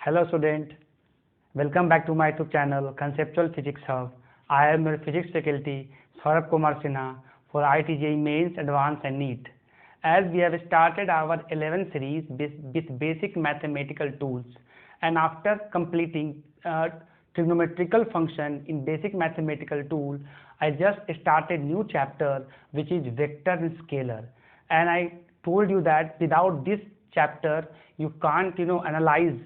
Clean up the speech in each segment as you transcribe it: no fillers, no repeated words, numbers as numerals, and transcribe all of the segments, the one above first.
Hello student, welcome back to my YouTube channel Conceptual Physics Hub. I am your physics faculty Saurabh Kumar Sinha for IIT JEE Mains Advanced and NEET. As we have started our 11th series with basic mathematical tools, and after completing trigonometrical function in basic mathematical tool, I just started new chapter which is vector and scalar, and I told you that without this chapter you can't analyze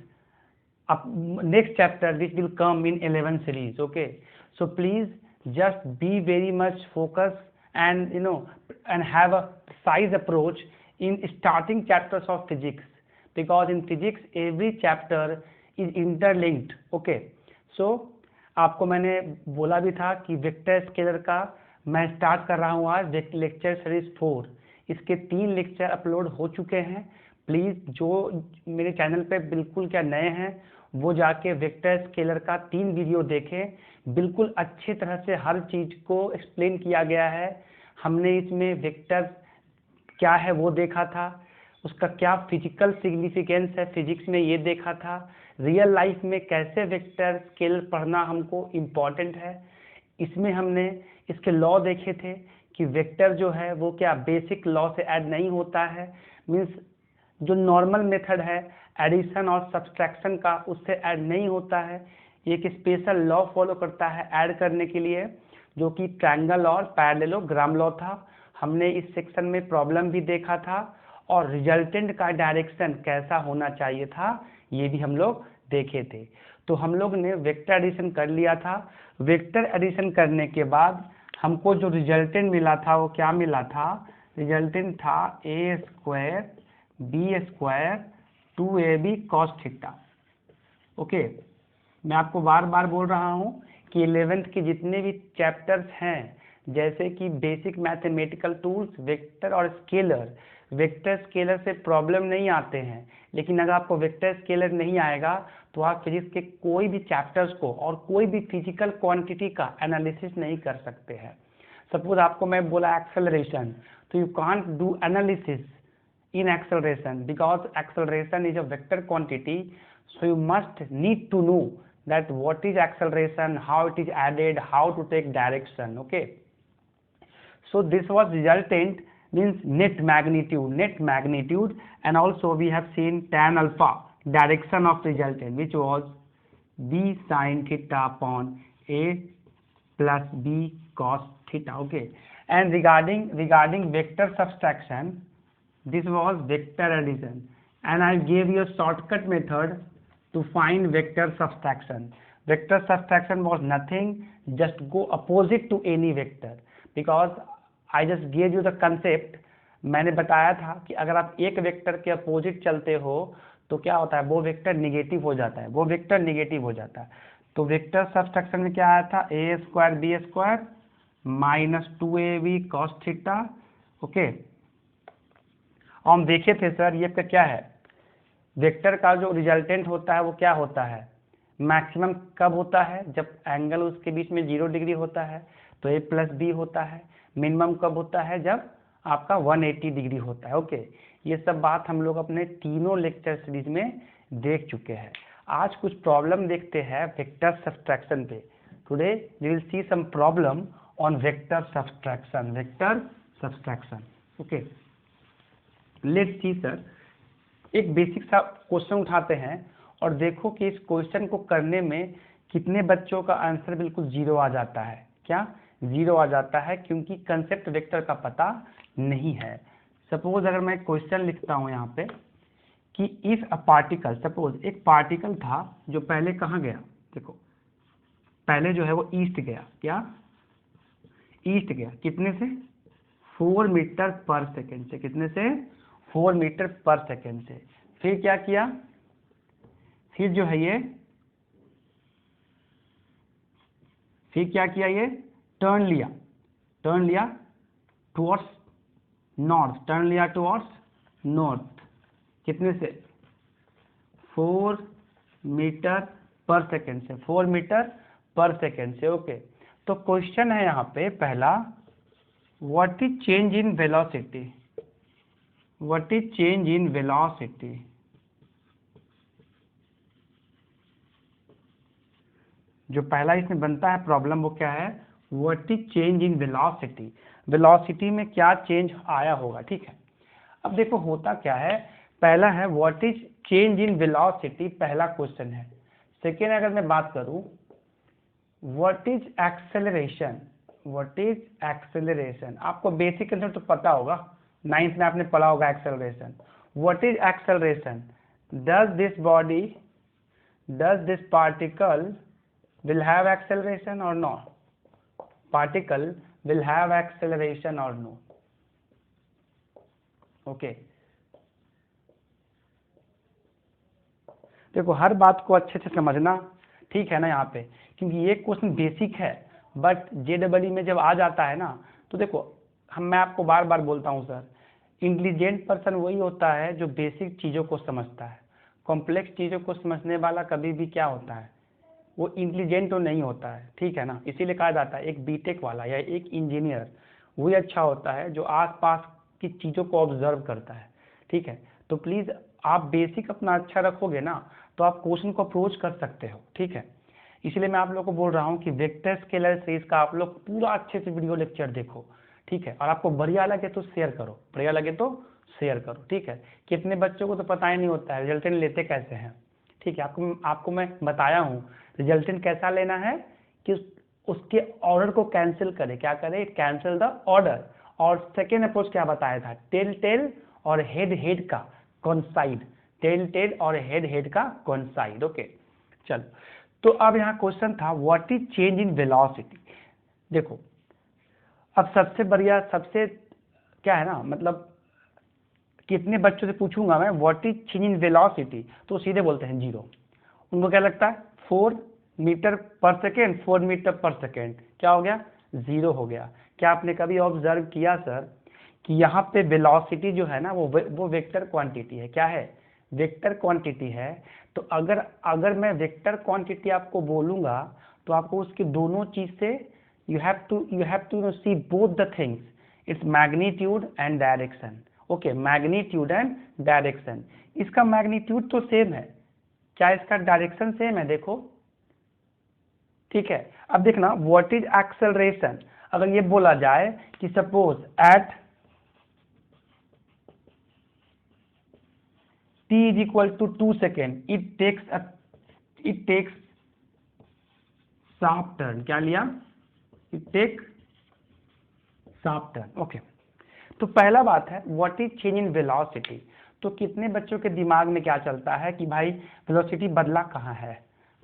next chapter which will come in 11 series. Okay, so please just be very much focused and and have a precise approach in starting chapters of physics, because in physics every chapter is interlinked. Okay, so आपको मैंने बोला भी था कि vector scalar का मैं start कर रहा हूँ आज लेक्चर सीरीज 4. इसके 3 लेक्चर अपलोड हो चुके हैं. प्लीज़ जो मेरे चैनल पे बिल्कुल क्या नए हैं वो जाके वेक्टर स्केलर का 3 वीडियो देखें. बिल्कुल अच्छी तरह से हर चीज़ को एक्सप्लेन किया गया है. हमने इसमें वेक्टर क्या है वो देखा था, उसका क्या फिजिकल सिग्निफिकेंस है फिजिक्स में ये देखा था, रियल लाइफ में कैसे वेक्टर स्केलर पढ़ना हमको इम्पॉर्टेंट है. इसमें हमने इसके लॉ देखे थे कि वेक्टर जो है वो क्या बेसिक लॉ से ऐड नहीं होता है, मीन्स जो नॉर्मल मेथड है एडिशन और सब्सट्रैक्शन का उससे ऐड नहीं होता है. एक स्पेशल लॉ फॉलो करता है ऐड करने के लिए, जो कि ट्रायंगल और पैरेललोग्राम लॉ था. हमने इस सेक्शन में प्रॉब्लम भी देखा था और रिजल्टेंट का डायरेक्शन कैसा होना चाहिए था ये भी हम लोग देखे थे. तो हम लोग ने वेक्टर एडिशन कर लिया था. वेक्टर एडिशन करने के बाद हमको जो रिजल्टेंट मिला था वो क्या मिला था, रिजल्टेंट था A square B square 2ab cos theta. Okay, मैं आपको बार बार बोल रहा हूँ कि 11th के जितने भी चैप्टर्स हैं जैसे कि बेसिक मैथमेटिकल टूल्स, वेक्टर और स्केलर, वेक्टर स्केलर से प्रॉब्लम नहीं आते हैं. लेकिन अगर आपको वेक्टर स्केलर नहीं आएगा तो आप फिजिक्स के कोई भी चैप्टर्स को और कोई भी फिजिकल क्वांटिटी का एनालिसिस नहीं कर सकते हैं. सपोज आपको मैं बोला एक्सेलरेशन, तो you can't do analysis in acceleration because acceleration is a vector quantity, so you must need to know that what is acceleration, how it is added, how to take direction. Okay, so this was resultant means net magnitude, and also we have seen tan alpha, direction of resultant, which was b sin theta upon a plus b cos theta. Okay, and regarding vector subtraction, this was vector addition, and I gave you a shortcut method to find vector subtraction. Vector subtraction was nothing, just go opposite to any vector, because I just gave you the concept. मैंने बताया था कि अगर आप एक vector के opposite चलते हो तो क्या होता है, वो वेक्टर निगेटिव हो जाता है, वो वेक्टर निगेटिव हो जाता है. तो वेक्टर सबट्रैक्शन में क्या आया था, A square B square minus 2ab cos theta. Okay, और हम देखे थे सर ये क्या है, वेक्टर का जो रिजल्टेंट होता है वो क्या होता है, मैक्सिमम कब होता है, जब एंगल उसके बीच में 0 डिग्री होता है तो a प्लस बी होता है. मिनिमम कब होता है, जब आपका 180 डिग्री होता है. ओके, ये सब बात हम लोग अपने तीनों लेक्चर सीरीज में देख चुके हैं. आज कुछ प्रॉब्लम देखते हैं वेक्टर सब्सट्रैक्शन पे. Today we will see some problem on vector subtraction. Okay, let's see sir, एक बेसिक सा क्वेश्चन उठाते हैं और देखो कि इस क्वेश्चन को करने में कितने बच्चों का आंसर बिल्कुल 0 आ जाता है. क्या 0 आ जाता है, क्योंकि कंसेप्ट वेक्टर का पता नहीं है. सपोज अगर मैं क्वेश्चन लिखता हूं यहाँ पे कि इफ अ पार्टिकल, सपोज एक पार्टिकल था जो पहले कहाँ गया, देखो पहले जो है वो ईस्ट गया. क्या ईस्ट गया, कितने से 4 मीटर पर सेकेंड से, कितने से 4 मीटर पर सेकेंड से. फिर क्या किया, फिर जो है ये फिर क्या किया, ये टर्न लिया टुवर्ड्स नॉर्थ, टर्न लिया टुवर्ड्स नॉर्थ. कितने से 4 मीटर पर सेकेंड से, 4 मीटर पर सेकेंड से. ओके, तो क्वेश्चन है यहाँ पे पहला, what is change in velocity, what is change in velocity. जो पहला इसमें बनता है प्रॉब्लम वो क्या है, what is change in velocity, velocity में क्या चेंज आया होगा। ठीक है, अब देखो होता क्या है, पहला है what is change in velocity, पहला क्वेश्चन है। सेकेंड अगर मैं बात करूं what is acceleration, what is acceleration, आपको बेसिक कंसेप्ट तो पता होगा, 9th में आपने पढ़ा होगा acceleration. What is acceleration, does this particle will have acceleration or no, particle will have acceleration or no, okay। देखो हर बात को अच्छे से समझना, ठीक है ना यहाँ पे, क्योंकि ये क्वेश्चन बेसिक है, बट JEE में जब आ जाता है ना, तो देखो मैं आपको बार बार बोलता हूँ सर, इंटेलिजेंट पर्सन वही होता है जो बेसिक चीज़ों को समझता है, कॉम्प्लेक्स चीज़ों को समझने वाला कभी भी क्या होता है, वो इंटेलिजेंट तो नहीं होता है, ठीक है ना। इसीलिए कहा जाता है एक बीटेक वाला या एक इंजीनियर वही अच्छा होता है जो आसपास की चीज़ों को ऑब्जर्व करता है, ठीक है। तो प्लीज़ आप बेसिक अपना अच्छा रखोगे ना तो आप क्वेश्चन को अप्रोच कर सकते हो, ठीक है। इसलिए मैं आप लोगों को बोल रहा हूँ कि वेक्टर स्केलर सीरीज का आप लोग पूरा अच्छे से वीडियो लेक्चर देखो, ठीक है। और आपको बढ़िया लगे तो शेयर करो, बढ़िया लगे तो शेयर करो, ठीक है। कितने बच्चों को तो पता ही नहीं होता है रिजल्टेंट लेते कैसे हैं, ठीक है। आपको मैं बताया हूँ रिजल्टेंट कैसा लेना है कि उसके ऑर्डर को कैंसिल करे, क्या करे, कैंसिल द ऑर्डर। और सेकेंड अप्रोच क्या बताया था, टेल टेल और हेड हेड का कॉन्साइड, टेल टेल और हेड हेड का कॉन्साइड, ओके। चलो, तो अब यहाँ क्वेश्चन था what is change in velocity. देखो अब सबसे बढ़िया, सबसे क्या है ना, मतलब कितने बच्चों से पूछूंगा मैं what is change in velocity तो सीधे बोलते हैं 0। उनको क्या लगता है 4 metre per second, 4 metre per second, क्या हो गया 0 हो गया। क्या आपने कभी ऑब्जर्व किया सर कि यहाँ पे वेलोसिटी जो है ना वो वेक्टर क्वांटिटी है, क्या है, वेक्टर क्वांटिटी है। तो अगर मैं वेक्टर क्वांटिटी आपको बोलूंगा तो आपको उसके दोनों चीज से you have to see both the things, its magnitude and direction, okay, magnitude and direction। इसका मैग्नीट्यूड तो सेम है, क्या इसका डायरेक्शन सेम है, देखो, ठीक है। अब देखना व्हाट इज एक्सेलरेशन, अगर ये बोला जाए कि suppose at t is equal to 2 second it takes sharp turn, क्या लिया, it take sharp turn, okay. तो पहला बात है what is change in velocity. तो कितने बच्चों के दिमाग में क्या चलता है कि भाई वेलोसिटी बदला कहाँ है,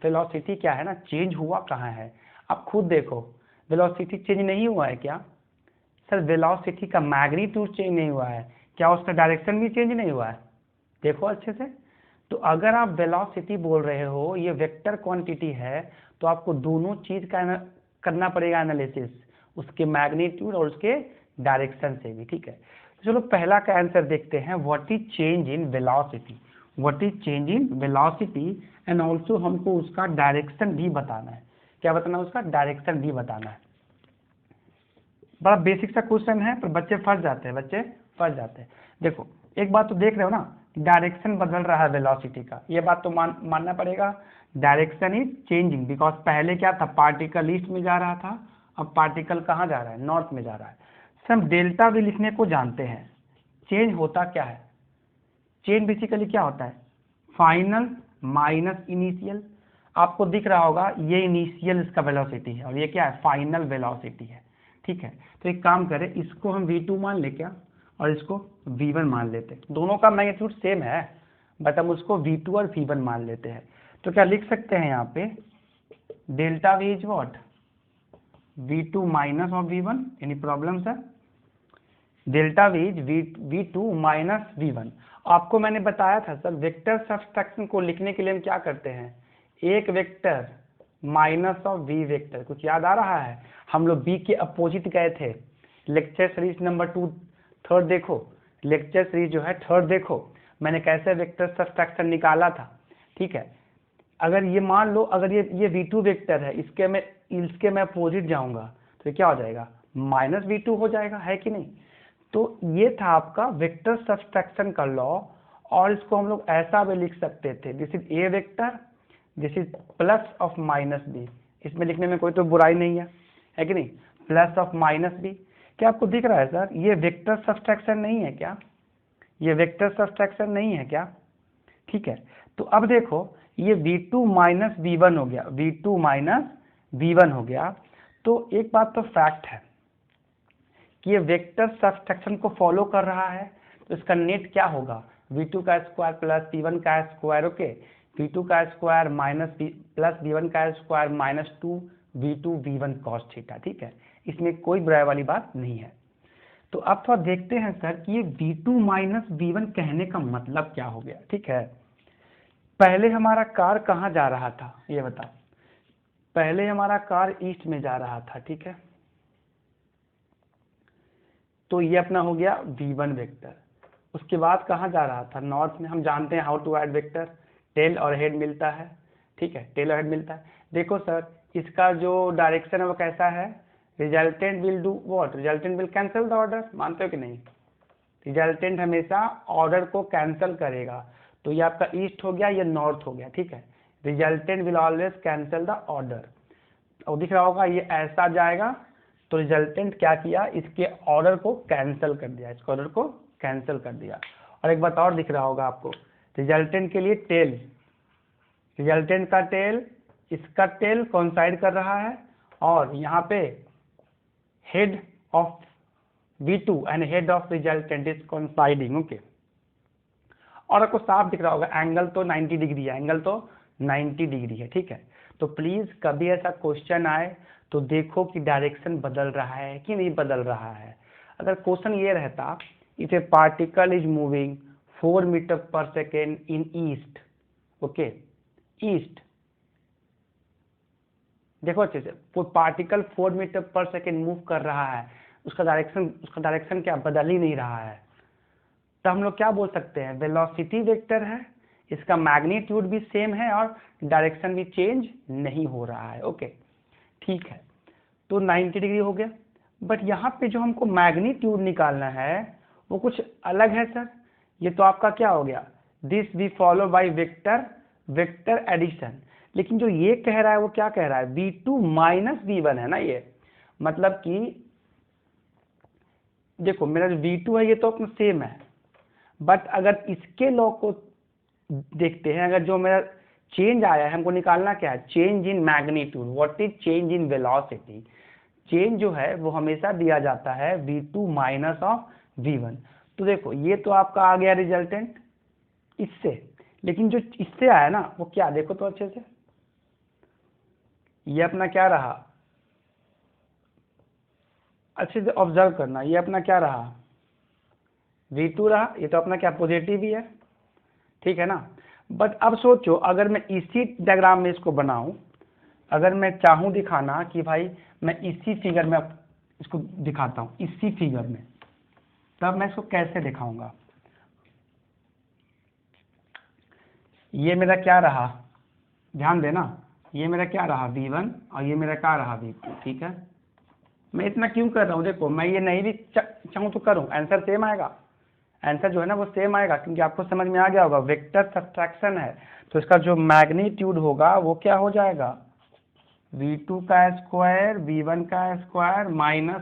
वेलोसिटी क्या है ना चेंज हुआ कहाँ है। आप खुद देखो वेलोसिटी चेंज नहीं हुआ है क्या सर, वेलोसिटी का मैग्नीट्यूड चेंज नहीं हुआ है, क्या उसका डायरेक्शन भी चेंज नहीं हुआ है, देखो अच्छे से। तो अगर आप वेलोसिटी बोल रहे हो ये वेक्टर क्वांटिटी है तो आपको दोनों चीज का करना पड़ेगा एनालिसिस, उसके मैग्नीट्यूड और उसके डायरेक्शन से भी, ठीक है। तो चलो पहला का आंसर देखते हैं what is change in velocity, what is change in velocity and also हमको उसका डायरेक्शन भी बताना है, क्या बताना है, उसका डायरेक्शन भी बताना है। बड़ा बेसिक सा क्वेश्चन है पर बच्चे फंस जाते हैं, देखो एक बात तो देख रहे हो ना, डायरेक्शन बदल रहा है वेलोसिटी का, ये बात तो मानना पड़ेगा, डायरेक्शन इज चेंजिंग बिकॉज पहले क्या था पार्टिकल ईस्ट में जा रहा था, अब पार्टिकल कहाँ जा रहा है, नॉर्थ में जा रहा है। हम डेल्टा भी लिखने को जानते हैं, चेंज होता क्या है, चेंज बेसिकली क्या होता है, फाइनल माइनस इनिशियल। आपको दिख रहा होगा ये इनिशियल इसका वेलोसिटी है और ये क्या है फाइनल वेलोसिटी है, ठीक है। तो एक काम करें इसको हम v2 मान ले क्या और इसको v1 मान लेते हैं, दोनों का मैग्नीट्यूड सेम है बट हम उसको v2 और v1 मान लेते हैं। तो क्या लिख सकते हैं यहाँ पे delta v is what v2 minus of v1, any problem sir, delta v is v2 minus v1। आपको मैंने बताया था सर वेक्टर सब्सट्रैक्शन को लिखने के लिए हम क्या करते हैं, एक vector minus of v vector, कुछ याद आ रहा है, हम लोग b के अपोजिट गए थे, लेक्चर सीरीज नंबर 2 थर्ड देखो, लेक्चर सीरीज जो है थर्ड देखो, मैंने कैसे वेक्टर सब्सट्रैक्शन निकाला था, ठीक है। अगर ये मान लो अगर ये v2 वेक्टर है, इसके मैं अपोजिट जाऊंगा तो क्या हो जाएगा माइनस v2 हो जाएगा, है कि नहीं। तो ये था आपका वेक्टर सब्सट्रैक्शन का लॉ, और इसको हम लोग ऐसा भी लिख सकते थे, this is A vector, this is plus of minus B, इसमें लिखने में कोई तो बुराई नहीं है कि नहीं, प्लस ऑफ माइनस बी। क्या आपको दिख रहा है सर ये वेक्टर सब्सट्रैक्शन नहीं है क्या, ये वेक्टर सब्सट्रैक्शन नहीं है क्या, ठीक है। तो अब देखो ये v2 माइनस v1 हो गया, v2 माइनस v1 हो गया। तो एक बात तो फैक्ट है कि ये वेक्टर सब्सट्रैक्शन को फॉलो कर रहा है, तो इसका नेट क्या होगा, v2 का स्क्वायर प्लस v1 का स्क्वायर, ओके, v2 का स्क्वायर माइनस प्लस v1 का square minus 2 v2 v1 cos theta, ठीक है, इसमें कोई बुराई वाली बात नहीं है। तो अब थोड़ा देखते हैं सर कि ये v2 माइनस v1 कहने का मतलब क्या हो गया, ठीक है। पहले हमारा कार कहाँ जा रहा था ये बताओ, पहले हमारा कार ईस्ट में जा रहा था, ठीक है, तो ये अपना हो गया v1 वेक्टर। उसके बाद कहाँ जा रहा था, नॉर्थ में। हम जानते हैं how to add vector, tail और हेड मिलता है, ठीक है, टेल और हेड मिलता है। देखो सर इसका जो डायरेक्शन है वो कैसा है, resultant will do what, resultant will cancel the order, मानते हो कि नहीं, रिजल्टेंट हमेशा ऑर्डर को कैंसिल करेगा। तो ये आपका ईस्ट हो गया, ये नॉर्थ हो गया, ठीक है, resultant will always cancel the order. और दिख रहा होगा ये ऐसा जाएगा, तो रिजल्टेंट क्या किया, इसके ऑर्डर को कैंसिल कर दिया, इसके ऑर्डर को कैंसिल कर दिया। और एक बात और दिख रहा होगा आपको, रिजल्टेंट के लिए टेल, रिजल्टेंट का टेल, इसका टेल कोइंसाइड कर रहा है, और यहाँ पे head of v2 and head of resultant is coinciding, okay. और आपको साफ दिख रहा होगा एंगल तो 90 डिग्री है, एंगल तो 90 डिग्री है, ठीक है। तो प्लीज कभी ऐसा क्वेश्चन आए तो देखो कि डायरेक्शन बदल रहा है कि नहीं बदल रहा है। अगर क्वेश्चन ये रहता if a particle is moving 4 metre per second in east, okay, east, देखो अच्छे से, कोई particle 4 metre per second move कर रहा है, उसका डायरेक्शन क्या बदल ही नहीं रहा है, तो हम लोग क्या बोल सकते हैं, वेलोसिटी वेक्टर है, इसका मैग्नीट्यूड भी सेम है और डायरेक्शन भी चेंज नहीं हो रहा है, ओके, ठीक है। तो 90 डिग्री हो गया, बट यहाँ पे जो हमको मैग्नीट्यूड निकालना है वो कुछ अलग है सर। ये तो आपका क्या हो गया, this we follow by vector addition. लेकिन जो ये कह रहा है वो क्या कह रहा है, v2 माइनस v1 है ना, ये मतलब कि देखो मेरा जो v2 है ये तो अपना सेम है, बट अगर इसके लॉ को देखते हैं, अगर जो मेरा चेंज आया है हमको निकालना क्या है, change in magnitude, what is change in velocity. Change जो है वो हमेशा दिया जाता है v2 माइनस ऑफ v1। तो देखो ये तो आपका आ गया रिजल्टेंट इससे, लेकिन जो इससे आया ना वो क्या, देखो तो अच्छे से, ये अपना क्या रहा, अच्छे से ऑब्जर्व करना, ये अपना क्या रहा, v2 रहा, ये तो अपना क्या पॉजिटिव ही है, ठीक है ना। बट अब सोचो अगर मैं इसी डायग्राम में इसको बनाऊं, अगर मैं चाहूं दिखाना कि भाई मैं इसी फिगर में इसको दिखाता हूं, इसी फिगर में, तब मैं इसको कैसे दिखाऊंगा। ये मेरा क्या रहा, ध्यान देना, ये मेरा क्या रहा v1 और ये मेरा क्या रहा v2, ठीक है। मैं इतना क्यों कर रहा हूँ, देखो मैं ये नहीं भी चाहूँ तो करूँ, आंसर सेम आएगा, आंसर जो है ना वो सेम आएगा, क्योंकि आपको समझ में आ गया होगा वेक्टर सब्ट्रैक्शन है, तो इसका जो मैग्नीट्यूड होगा वो क्या हो जाएगा, v2 का स्क्वायर v1 का square minus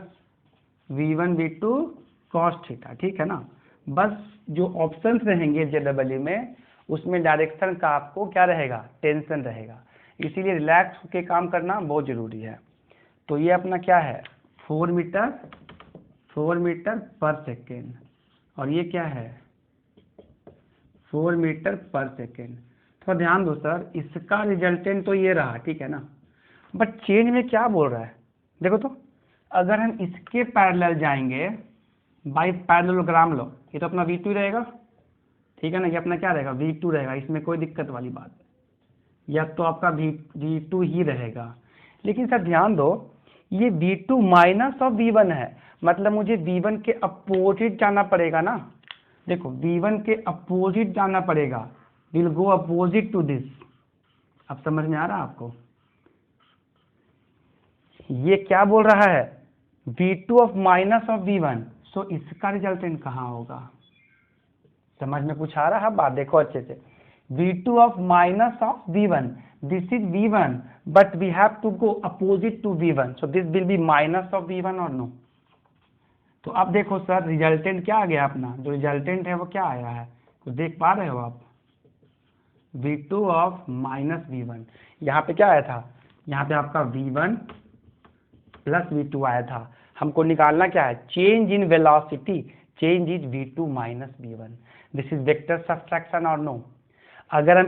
v1 v2 cos theta, ठीक है ना। बस जो ऑप्शंस रहेंगे JEE में उसमें डायरेक्शन का आपको क्या रहेगा, टेंशन रहेगा, इसीलिए रिलैक्स होकर काम करना बहुत जरूरी है। तो ये अपना क्या है 4 मीटर पर सेकेंड, और ये क्या है 4 मीटर पर सेकेंड। थोड़ा ध्यान दो सर, इसका रिजल्टेंट तो ये रहा, ठीक है ना, बट चेंज में क्या बोल रहा है, देखो तो, अगर हम इसके पैरेलल जाएंगे बाय पैरेललोग्राम लो, ये तो अपना v2 रहेगा, ठीक है ना, ये अपना क्या रहेगा v2 रहेगा, इसमें कोई दिक्कत वाली बात है, या तो आपका v2 ही रहेगा। लेकिन सर ध्यान दो ये v2 माइनस ऑफ v1 है, मतलब मुझे v1 के अपोजिट जाना पड़ेगा ना, देखो v1 के अपोजिट जाना पड़ेगा, will go opposite to this. अब समझ में आ रहा है आपको, ये क्या बोल रहा है v2 of minus of v1, सो इसका रिजल्टेंट कहाँ होगा, समझ में कुछ आ रहा है बात, देखो अच्छे से, v2 of minus of v1 this is v1 but we have to go opposite to v1, so this will be minus of v1 or no? तो अब देखो सर रिजल्टेंट क्या आ गया अपना, जो रिजल्टेंट है वो क्या आया है, तो देख पा रहे हो आप, v2 ऑफ माइनस v1। यहाँ पे क्या आया था, यहाँ पे आपका v1 प्लस v2 आया था। हमको निकालना क्या है, change in velocity, change is v2 minus v1। This is vector subtraction और नो? अगर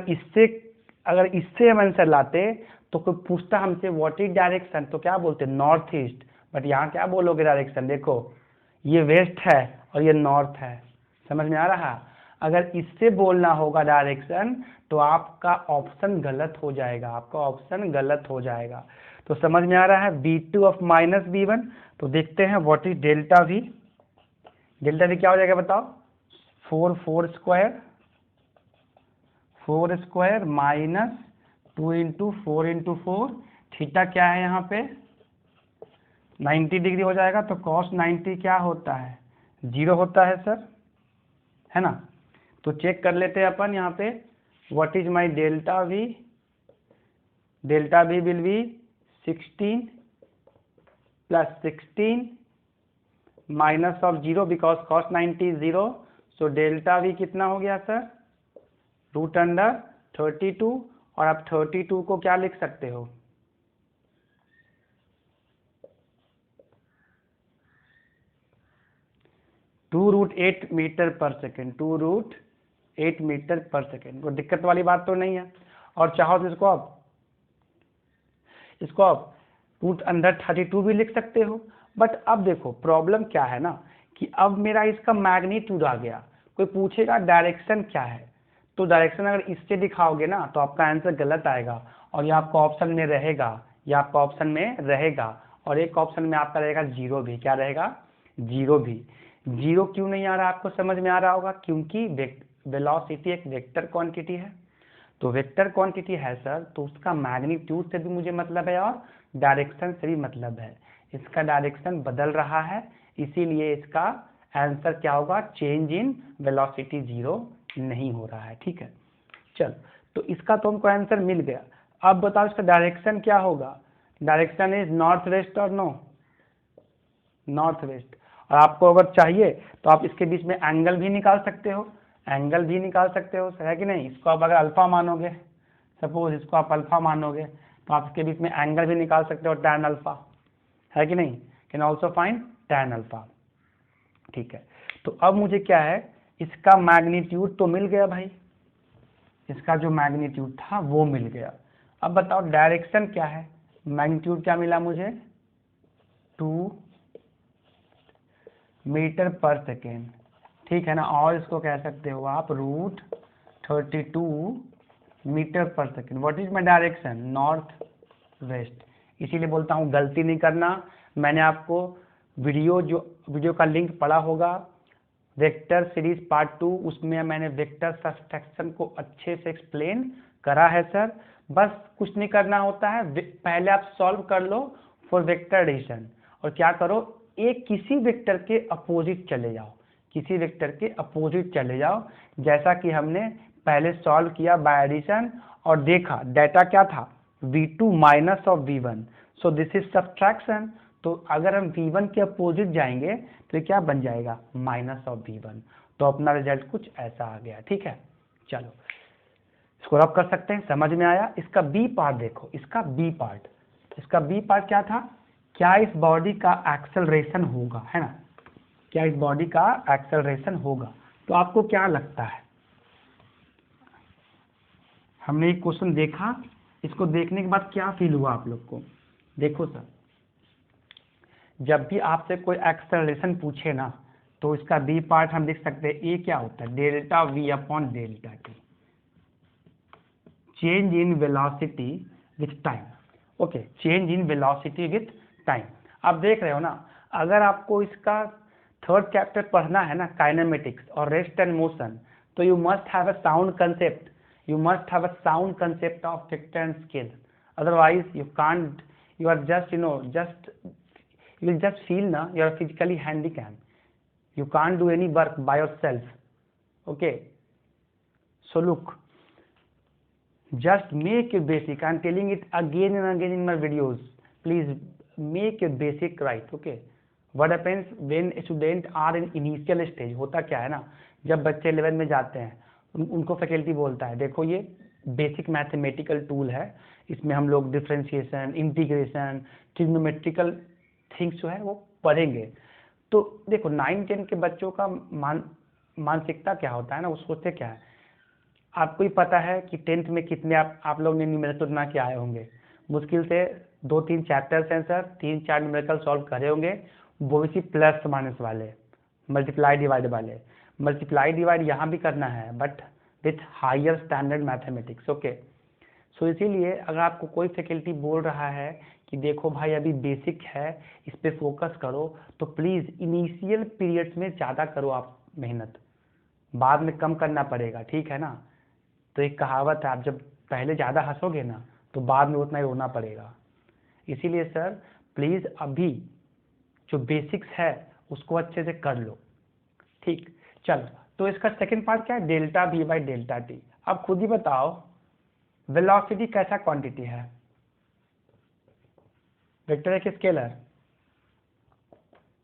इससे हम आंसर लाते तो कोई पूछता हमसे व्हाट इज डायरेक्शन, तो क्या बोलते नॉर्थ ईस्ट, बट यहाँ क्या बोलोगे डायरेक्शन, देखो ये वेस्ट है और ये नॉर्थ है, समझ में आ रहा है? अगर इससे बोलना होगा डायरेक्शन तो आपका ऑप्शन गलत हो जाएगा, आपका ऑप्शन गलत हो जाएगा। तो समझ में आ रहा है, v2 ऑफ माइनस v1। तो देखते हैं what is delta v। Delta v क्या हो जाएगा बताओ, 4 square minus 2 into 4 into 4, theta क्या है यहाँ पे 90 डिग्री हो जाएगा, तो cos 90 क्या होता है, 0 होता है सर, है ना? तो चेक कर लेते हैं अपन यहाँ पे, what is my delta v। Delta v will be 16 plus 16 minus of 0 because cos 90 is 0, so delta v कितना हो गया सर, रूट अंडर 32, और आप 32 को क्या लिख सकते हो, 2√8 metre per second, 2√8 metre per second. कोई दिक्कत वाली बात तो नहीं है। और चाहो तो इसको आप रूट अंडर 32 भी लिख सकते हो। बट अब देखो प्रॉब्लम क्या है ना, कि अब मेरा इसका मैग्नीट्यूड आ गया, कोई पूछेगा डायरेक्शन क्या है, तो डायरेक्शन अगर इससे दिखाओगे ना तो आपका आंसर गलत आएगा, और ये आपका ऑप्शन में रहेगा, ये आपका ऑप्शन में रहेगा, और एक ऑप्शन में आपका रहेगा 0 भी। क्या रहेगा, 0 भी। 0 क्यों नहीं आ रहा, आपको समझ में आ रहा होगा, क्योंकि वेलोसिटी एक वेक्टर क्वांटिटी है। तो वेक्टर क्वांटिटी है सर, तो उसका मैग्नीट्यूड से भी मुझे मतलब है और डायरेक्शन से भी मतलब है। इसका डायरेक्शन बदल रहा है, इसीलिए इसका आंसर क्या होगा, चेंज इन वेलोसिटी 0 नहीं हो रहा है। ठीक है, चल तो इसका तो हमको आंसर मिल गया। अब बताओ इसका डायरेक्शन क्या होगा, डायरेक्शन इज नॉर्थ वेस्ट और नो, नॉर्थ वेस्ट। और आपको अगर चाहिए तो आप इसके बीच में एंगल भी निकाल सकते हो, एंगल भी निकाल सकते हो, है कि नहीं? इसको आप अगर अल्फा मानोगे, सपोज इसको आप अल्फा मानोगे, तो आप इसके बीच में एंगल भी निकाल सकते हो, टैन अल्फा, है कि नहीं? Can also find tan alpha. ठीक है, तो अब मुझे क्या है, इसका मैग्नीट्यूड तो मिल गया भाई, इसका जो मैग्नीट्यूड था वो मिल गया। अब बताओ डायरेक्शन क्या है, मैग्नीट्यूड क्या मिला मुझे, 2 मीटर पर सेकेंड, ठीक है ना? और इसको कह सकते हो आप root 32 metre per second. What is my direction, north west. इसीलिए बोलता हूँ गलती नहीं करना। मैंने आपको वीडियो का लिंक पढ़ा होगा, वेक्टर सीरीज पार्ट 2, उसमें मैंने वेक्टर सब्ट्रैक्शन को अच्छे से एक्सप्लेन करा है सर। बस कुछ नहीं करना होता है, पहले आप सॉल्व कर लो फॉर वेक्टर एडिशन, और क्या करो, एक किसी वेक्टर के अपोजिट चले जाओ, किसी वेक्टर के अपोजिट चले जाओ, जैसा कि हमने पहले सॉल्व किया बाय एडिशन, और देखा डाटा क्या था, v2 minus of v1, so this is subtraction. तो अगर हम v1 के अपोजिट जाएंगे तो क्या बन जाएगा, माइनस ऑफ v1। तो अपना रिजल्ट कुछ ऐसा आ गया। ठीक है, चलो इसको रब कर सकते हैं, समझ में आया? इसका बी पार्ट देखो, इसका बी पार्ट क्या था, क्या इस बॉडी का एक्सेलरेशन होगा, है ना? क्या इस बॉडी का एक्सेलरेशन होगा? तो आपको क्या लगता है, हमने एक क्वेश्चन देखा, इसको देखने के बाद क्या फील हुआ आप लोग को? देखो सर, जब भी आपसे कोई एक्सेलरेशन पूछे ना, तो इसका बी पार्ट हम लिख सकते हैं, ए क्या होता है, delta we upon delta T, change in velocity with time. Okay, change in velocity with time. आप देख रहे हो ना, अगर आपको इसका थर्ड चैप्टर पढ़ना है ना, काइनेमेटिक्स और रेस्ट एंड मोशन, तो you must have a sound concept, you must have a sound concept of vector and scale. Otherwise you can't, you are just you will just feel na you are physically handicapped, you can't do any work by yourself. Okay, so look, Just make your basic. I'm telling it again and again in my videos. Please make your basic right. Okay. What happens when student are in initial stage? होता क्या है ना, जब बच्चे 11 में जाते हैं उनको फैकल्टी बोलता है देखो ये बेसिक मैथमेटिकल टूल है, इसमें हम लोग डिफरेंशिएशन, इंटीग्रेशन, ट्रिग्नोमेट्रिकल थिंग्स जो है वो पढ़ेंगे। तो देखो 9-10 के बच्चों का मानसिकता क्या होता है ना, वो सोचते क्या है, आपको ही पता है कि 10th में कितने आप लोग ने न्यूमेरिकल बना के आए होंगे, मुश्किल से 2-3 चैप्टर्स हैं सर, 3-4 न्यूमेरिकल सॉल्व करे होंगे, वो भी प्लस माइनस वाले, मल्टीप्लाई डिवाइड वाले। मल्टीप्लाई डिवाइड यहाँ भी करना है but with higher standard mathematics. Okay, so इसीलिए अगर आपको कोई फैकल्टी बोल रहा है कि देखो भाई अभी बेसिक है इस पे फोकस करो, तो प्लीज़ इनिशियल पीरियड्स में ज़्यादा करो आप मेहनत, बाद में कम करना पड़ेगा, ठीक है ना। तो एक कहावत है, आप जब पहले ज़्यादा हंसोगे ना तो बाद में उतना ही रोना पड़ेगा। इसीलिए सर प्लीज़ अभी जो बेसिक्स है उसको अच्छे से कर लो, ठीक। चलो, तो इसका सेकंड पार्ट क्या है, delta we by delta T. अब खुद ही बताओ वेलोसिटी कैसा क्वांटिटी है, वेक्टर है कि स्केलर?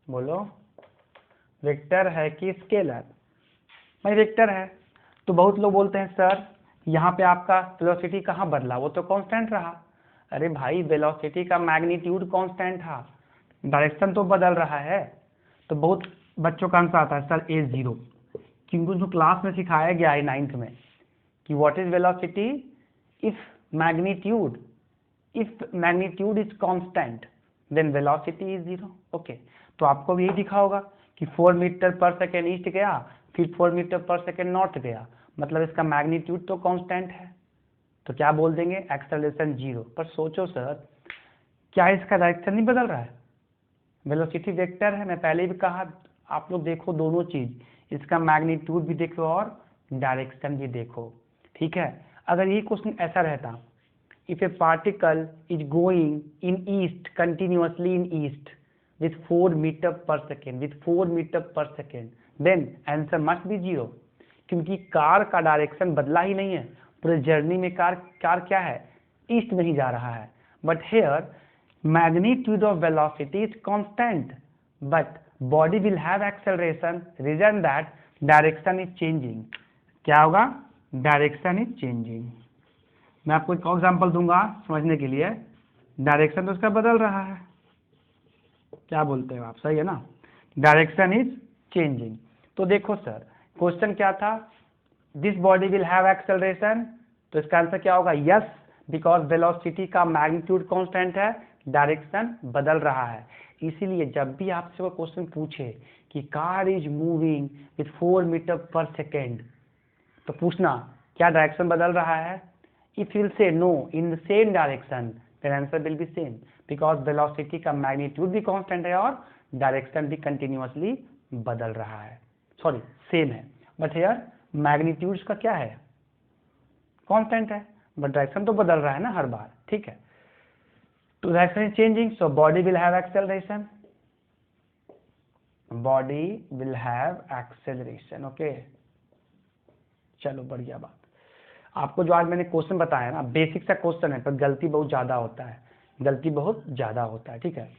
बोलो, वेक्टर है कि स्केलर? भाई वेक्टर है। तो बहुत लोग बोलते हैं सर यहाँ पे आपका वेलोसिटी कहाँ बदला, वो तो कांस्टेंट रहा। अरे भाई वेलोसिटी का मैग्नीट्यूड कांस्टेंट था, डायरेक्शन तो बदल रहा है। तो बहुत बच्चों का आंसर आता है सर A0, क्योंकि उनको क्लास में सिखाया गया है 9th में कि what is velocity if magnitude is constant then velocity is 0। Okay, तो आपको भी यही दिखा होगा कि 4 मीटर पर सेकेंड ईस्ट गया, फिर 4 मीटर पर सेकेंड नॉर्थ गया, मतलब इसका मैग्नीट्यूड तो कांस्टेंट है। तो क्या बोल देंगे, एक्सेलरेशन 0। पर सोचो सर, क्या इसका डायरेक्शन नहीं बदल रहा है? वेलोसिटी वेक्टर है, मैं पहले भी कहा, आप लोग देखो दोनों चीज, इसका मैग्नीट्यूड भी देखो और डायरेक्शन भी देखो, ठीक है। अगर ये क्वेश्चन ऐसा रहता, if a particle is going in east continuously in east with 4 metre per second, then answer must be 0, क्योंकि कार का डायरेक्शन बदला ही नहीं है, पूरे जर्नी में कार क्या है, ईस्ट में ही जा रहा है। But here magnitude of velocity is constant, but body will have acceleration, reason that direction is changing। क्या होगा, डायरेक्शन इज चेंजिंग। मैं आपको एक और एग्जांपल दूंगा समझने के लिए, डायरेक्शन तो उसका बदल रहा है, क्या बोलते हो आप, सही है ना, डायरेक्शन इज चेंजिंग। तो देखो सर क्वेश्चन क्या था, this body will have acceleration, तो इसका आंसर क्या होगा, यस, बिकॉज वेलोसिटी का मैग्नीट्यूड कांस्टेंट है, डायरेक्शन बदल रहा है। इसीलिए जब भी आपसे वो क्वेश्चन पूछे कि car is moving with 4 metre per second, तो पूछना क्या डायरेक्शन बदल रहा है। If you say no in the same direction, then answer will be same, because velocity का मैग्नीट्यूड भी कांस्टेंट है और डायरेक्शन भी कंटिन्यूअसली बदल रहा है, सॉरी सेम है, बट हियर मैग्नीट्यूड का क्या है, कांस्टेंट है, बट डायरेक्शन तो बदल रहा है ना हर बार, ठीक है। तो direction is changing, so body will have acceleration, okay. चलो बढ़िया बात, आपको जो आज मैंने क्वेश्चन बताया ना, बेसिक सा क्वेश्चन है पर गलती बहुत ज्यादा होता है, ठीक है।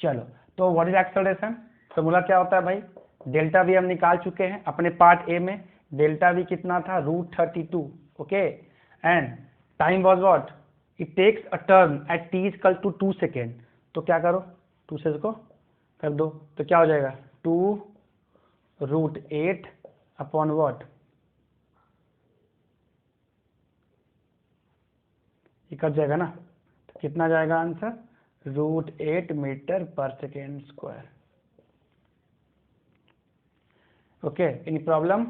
चलो, तो व्हाट इज एक्सेलरेशन, फॉर्मूला क्या होता है भाई, डेल्टा वी हम निकाल चुके हैं अपने पार्ट ए में, डेल्टा वी कितना था, √32, okay, and time was what, it takes a turn at t is equal to 2 second. तो क्या करो, 2 से इसको कर दो, तो क्या हो जाएगा, 2√8 अपॉन व्हाट, ये कट जाएगा ना, तो कितना जाएगा answer, √8 metre per second square. Okay, any problem,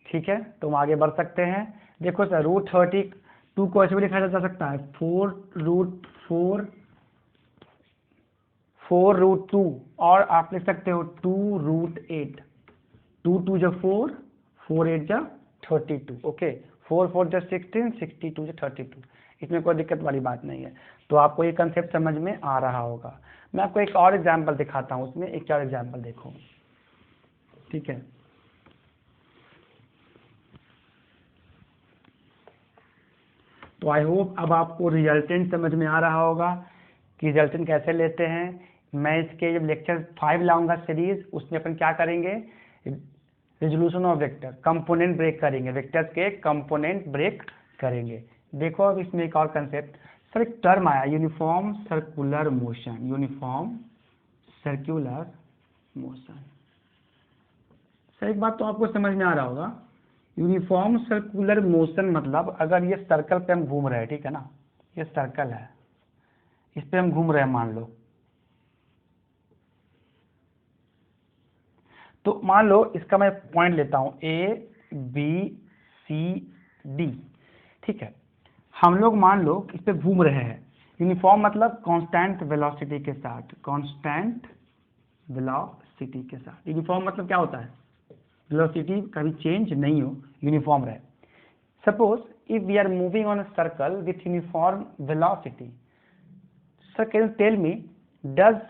ठीक है। तो हम आगे बढ़ सकते हैं। देखो सर √32 को ऐसे भी लिखा जा सकता है 4√2, और आप लिख सकते हो 2√8, 2 जो 4, 4 जो 32, ओके, 4 जो 16, 62 जो 32, इसमें कोई दिक्कत वाली बात नहीं है। तो आपको ये कंसेप्ट समझ में आ रहा होगा। मैं आपको एक और एग्जाम्पल दिखाता हूँ, उसमें एक और एग्जाम्पल देखो, ठीक है। तो आई होप अब आपको रिजल्टेंट समझ में आ रहा होगा कि रिजल्टेंट कैसे लेते हैं। मैं इसके जब लेक्चर 5 लाऊंगा सीरीज, उसमें अपन क्या करेंगे, resolution of vector, component break करेंगे, वेक्टर्स के कंपोनेंट ब्रेक करेंगे। देखो अब इसमें एक और कंसेप्ट, सर एक टर्म आया uniform circular motion, uniform circular motion. Sir एक बात तो आपको समझ में आ रहा होगा, यूनिफॉर्म सर्कुलर मोशन मतलब अगर ये सर्कल पे हम घूम रहे हैं, ठीक है ना, ये सर्कल है, इस पे हम घूम रहे हैं मान लो, तो मान लो इसका मैं पॉइंट लेता हूं ए बी सी डी, ठीक है। हम लोग मान लो इस पे घूम रहे हैं, यूनिफॉर्म मतलब कांस्टेंट वेलोसिटी के साथ, कांस्टेंट वेलोसिटी के साथ। यूनिफॉर्म मतलब क्या होता है, वेलोसिटी कभी चेंज नहीं हो, यूनिफॉर्म रहे। Suppose if we are moving on a circle with uniform velocity, sir can you tell me does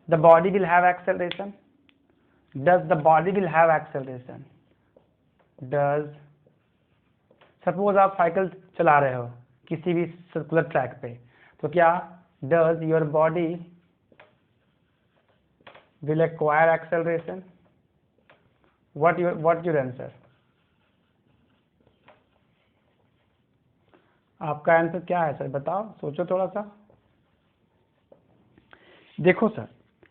the body will have acceleration, does the body will have acceleration, does, suppose आप cycle चला रहे हो किसी भी circular track पे, तो क्या does your body will acquire acceleration, what your answer? आपका आंसर क्या है सर, बताओ, सोचो थोड़ा सा। देखो सर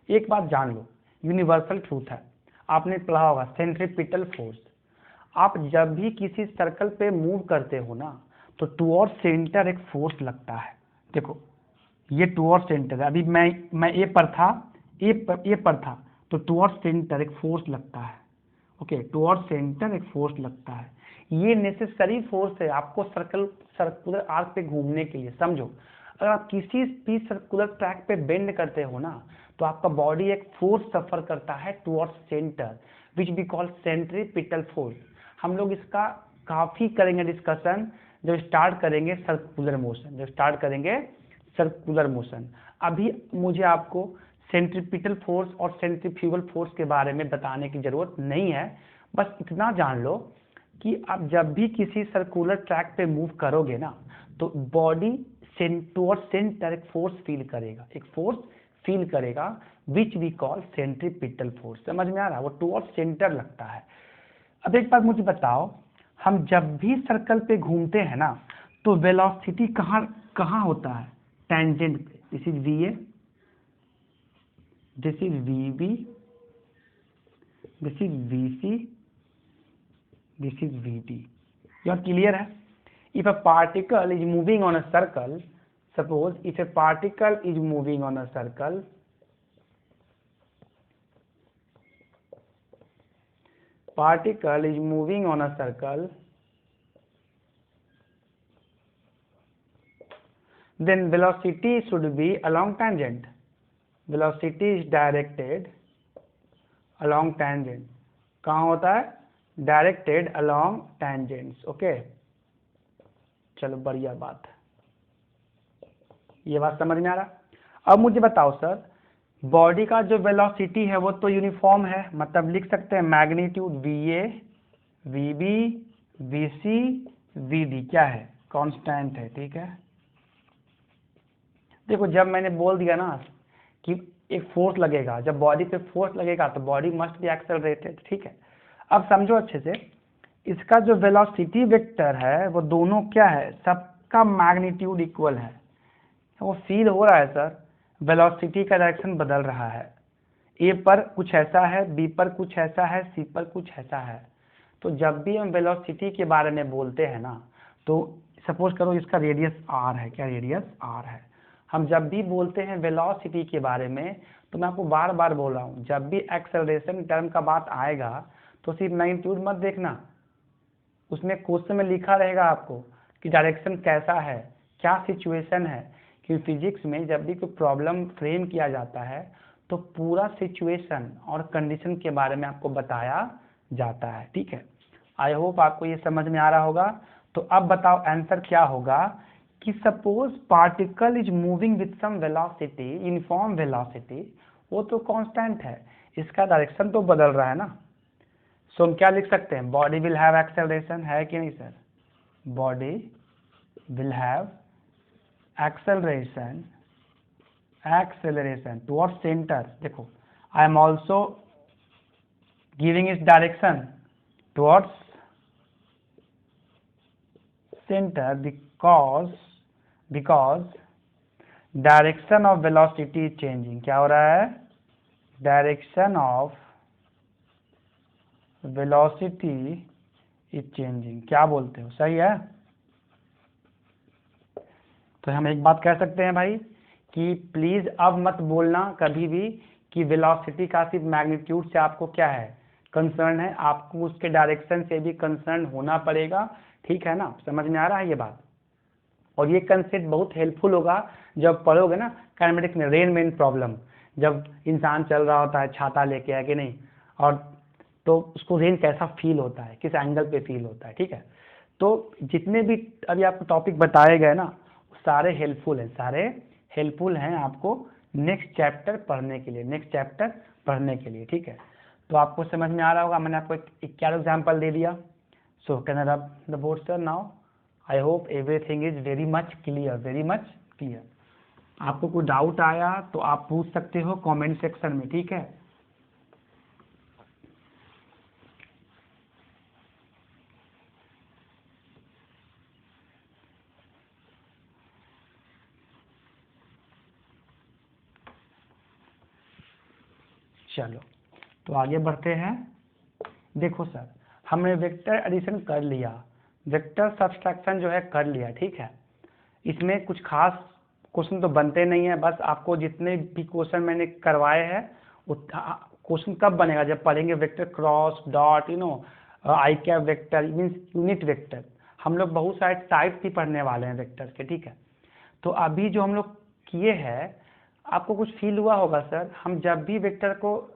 एक बात जान लो, यूनिवर्सल ट्रूथ है, आपने पढ़ा होगा सेंट्रीपिटल फोर्स। आप जब भी किसी सर्कल पे मूव करते हो ना, तो टुवर्ड सेंटर एक फोर्स लगता है। देखो ये टुवर्ड सेंटर है, अभी मैं ए पर था, ए पर था, तो टुवर्ड सेंटर एक फोर्स लगता है। ओके, टुवर्ड सेंटर एक फोर्स लगता है, ये नेसेसरी फोर्स है आपको सर्कुलर आर्क पे घूमने के लिए। समझो अगर आप किसी भी सर्कुलर ट्रैक पे बेंड करते हो ना, तो आपका बॉडी एक फोर्स सफर करता है towards centre, which we call centripetal force. हम लोग इसका काफी करेंगे डिस्कशन जब स्टार्ट करेंगे सर्कुलर मोशन, जब स्टार्ट करेंगे सर्कुलर मोशन। अभी मुझे आपको सेंट्रीपिटल फोर्स और सेंट्रीफ्यूगल फोर्स के बारे में बताने की जरूरत नहीं है, बस इतना जान लो कि आप जब भी किसी सर्कुलर ट्रैक पे मूव करोगे ना, तो बॉडी टुवर्ड सेंटर एक फोर्स फील करेगा, एक फोर्स फील करेगा which we call centripetal force. समझ में आ रहा है, वो टुवर्ड सेंटर लगता है। अब एक बात मुझे बताओ, हम जब भी सर्कल पे घूमते हैं ना, तो वेलोसिटी कहाँ होता है, टेंजेंट पे। This is V A, this is V B, this is V C, this is V D. यह क्लियर है? If a particle is moving on a circle, suppose if a particle is moving on a circle, particle is moving on a circle, then velocity should be along tangent. Velocity is directed along tangent. कहाँ होता है, directed along tangents. Okay, चलो बढ़िया बात है, ये बात समझ में आ रहा। अब मुझे बताओ सर, बॉडी का जो वेलोसिटी है वो तो यूनिफॉर्म है, मतलब लिख सकते हैं magnitude V A, V B, V C, V D क्या है, कांस्टेंट है, ठीक है। देखो जब मैंने बोल दिया ना कि एक फोर्स लगेगा, जब बॉडी पे फोर्स लगेगा तो बॉडी मस्ट बी एक्सेलरेटेड, ठीक है। अब समझो अच्छे से, इसका जो वेलोसिटी वेक्टर है वो दोनों क्या है, सबका मैग्नीट्यूड इक्वल है। वो फील हो रहा है सर, वेलोसिटी का डायरेक्शन बदल रहा है, ए पर कुछ ऐसा है, बी पर कुछ ऐसा है, सी पर कुछ ऐसा है। तो जब भी हम वेलोसिटी के बारे में बोलते हैं ना, तो सपोज करो इसका रेडियस आर है, क्या रेडियस आर है, हम जब भी बोलते हैं वेलोसिटी के बारे में, तो मैं आपको बार बार बोल रहा हूँ, जब भी एक्सेलरेशन टर्म का बात आएगा तो सिर्फ मैग्नीट्यूड मत देखना, उसमें क्वेश्चन में लिखा रहेगा आपको कि डायरेक्शन कैसा है, क्या सिचुएशन है। कि फिजिक्स में जब भी कोई प्रॉब्लम फ्रेम किया जाता है तो पूरा सिचुएशन और कंडीशन के बारे में आपको बताया जाता है, ठीक है। आई होप आपको ये समझ में आ रहा होगा। तो अब बताओ आंसर क्या होगा कि suppose particle is moving with some velocity, uniform velocity, वो तो कांस्टेंट है, इसका डायरेक्शन तो बदल रहा है ना। सो हम क्या लिख सकते हैं, बॉडी विल हैव एक्सेलरेशन, है कि नहीं sir, body will have acceleration towards center. देखो I am also giving its direction towards center because direction of velocity is changing. क्या हो रहा है? Direction of velocity is changing. क्या बोलते हो? सही है? तो हम एक बात कह सकते हैं भाई कि प्लीज अब मत बोलना कभी भी कि वेलोसिटी का सिर्फ मैग्नीट्यूड से आपको क्या है कंसर्न है, आपको उसके डायरेक्शन से भी कंसर्न होना पड़ेगा। ठीक है ना? समझ में आ रहा है ये बात? और ये कंसेप्ट बहुत हेल्पफुल होगा जब पढ़ोगे ना काइनेमेटिक्स में, रेन मैन प्रॉब्लम, जब इंसान चल रहा होता है छाता लेके, है कि नहीं, और तो उसको रेन कैसा फील होता है, किस एंगल पे फील होता है। ठीक है? तो जितने भी अभी आपको टॉपिक बताए गए ना सारे हेल्पफुल हैं आपको नेक्स्ट चैप्टर पढ़ने के लिए। ठीक है? तो आपको समझ में आ रहा होगा, मैंने आपको एक क्या एग्जाम्पल दे दिया। सो कैन आई रब the board sir now? I hope everything is very much clear. आपको कोई डाउट आया तो आप पूछ सकते हो कमेंट सेक्शन में। ठीक है? चलो तो आगे बढ़ते हैं। देखो सर, हमने वेक्टर एडिशन कर लिया, वेक्टर सब्सट्रैक्शन जो है कर लिया। ठीक है? इसमें कुछ खास क्वेश्चन तो बनते नहीं है, बस आपको जितने भी क्वेश्चन मैंने करवाए हैं क्वेश्चन कब बनेगा? जब पढ़ेंगे vector cross, dot, I cap vector, means unit vector. हम लोग बहुत सारे टाइप भी पढ़ने वाले हैं वेक्टर के। ठीक है? तो अभी जो हम लोग किए हैं, आपको कुछ फील हुआ होगा सर, हम जब भी वेक्टर को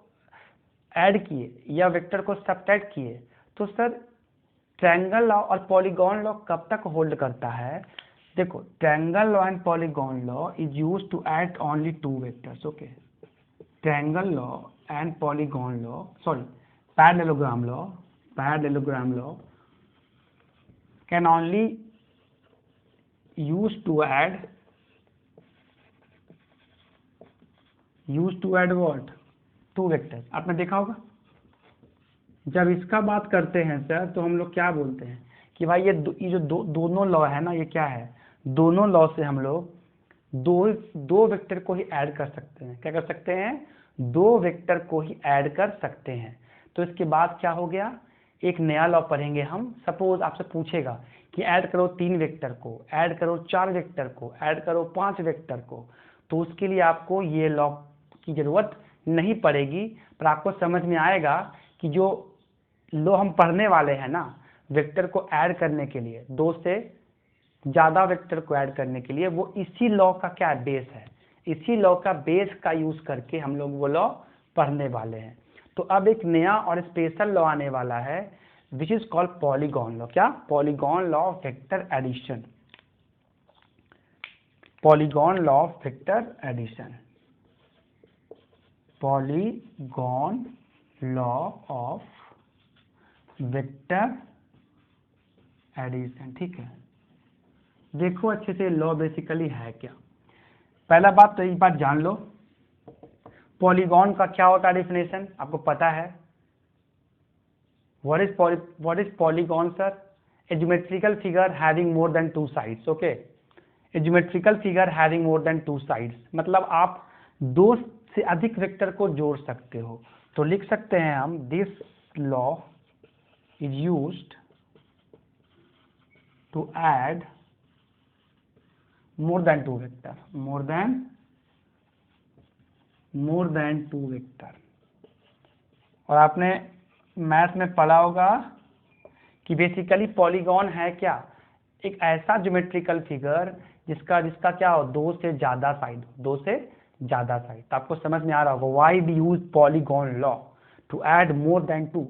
ऐड किए या वेक्टर को सब्ट्रैक्ट किए तो सर ट्रायंगल लॉ और पॉलीगॉन लॉ कब तक होल्ड करता है? देखो, triangle law and polygon law is used to add only two vectors. Okay, triangle law and polygon law, sorry parallelogram law can only use to add what? Two vector. आपने देखा होगा जब इसका बात करते हैं सर तो हम लोग क्या बोलते हैं कि भाई ये जो दोनों लॉ है ना, ये क्या है? दोनों लॉ से हम लोग दो वेक्टर को ही ऐड कर सकते हैं। क्या कर सकते हैं? दो वेक्टर को ही ऐड कर सकते हैं। तो इसके बाद क्या हो गया? एक नया लॉ पढ़ेंगे हम। सपोज आपसे पूछेगा कि ऐड करो 3 वेक्टर को, ऐड करो 4 वेक्टर को, ऐड करो 5 वेक्टर को, तो उसके लिए आपको ये लॉ की जरूरत नहीं पड़ेगी, पर आपको समझ में आएगा कि जो लॉ हम पढ़ने वाले हैं ना वेक्टर को ऐड करने के लिए, दो से ज्यादा वेक्टर को ऐड करने के लिए, वो इसी लॉ का क्या बेस है, इसी लॉ का बेस का यूज करके हम लोग वो लॉ पढ़ने वाले हैं। तो अब एक नया और स्पेशल लॉ आने वाला है which is called polygon law. क्या? Polygon law of vector addition. Polygon law of vector addition, polygon law of vector addition. ठीक है? देखो अच्छे से लॉ बेसिकली है क्या। पहला बात तो एक बात जान लो, पॉलीगॉन का क्या होता है डेफिनेशन आपको पता है? What is polygon sir? A geometrical figure having more than 2 sides. Okay, A geometrical figure having more than 2 sides मतलब आप दो से अधिक वेक्टर को जोड़ सकते हो। तो लिख सकते हैं हम this law is used to add more than 2 vector, more than 2 vector। और आपने मैथ में पढ़ा होगा कि बेसिकली पॉलीगॉन है क्या? एक ऐसा ज्योमेट्रिकल फिगर जिसका क्या हो, दो से ज्यादा साइड। तो आपको समझ में आ रहा होगा why we use polygon law to add more than 2।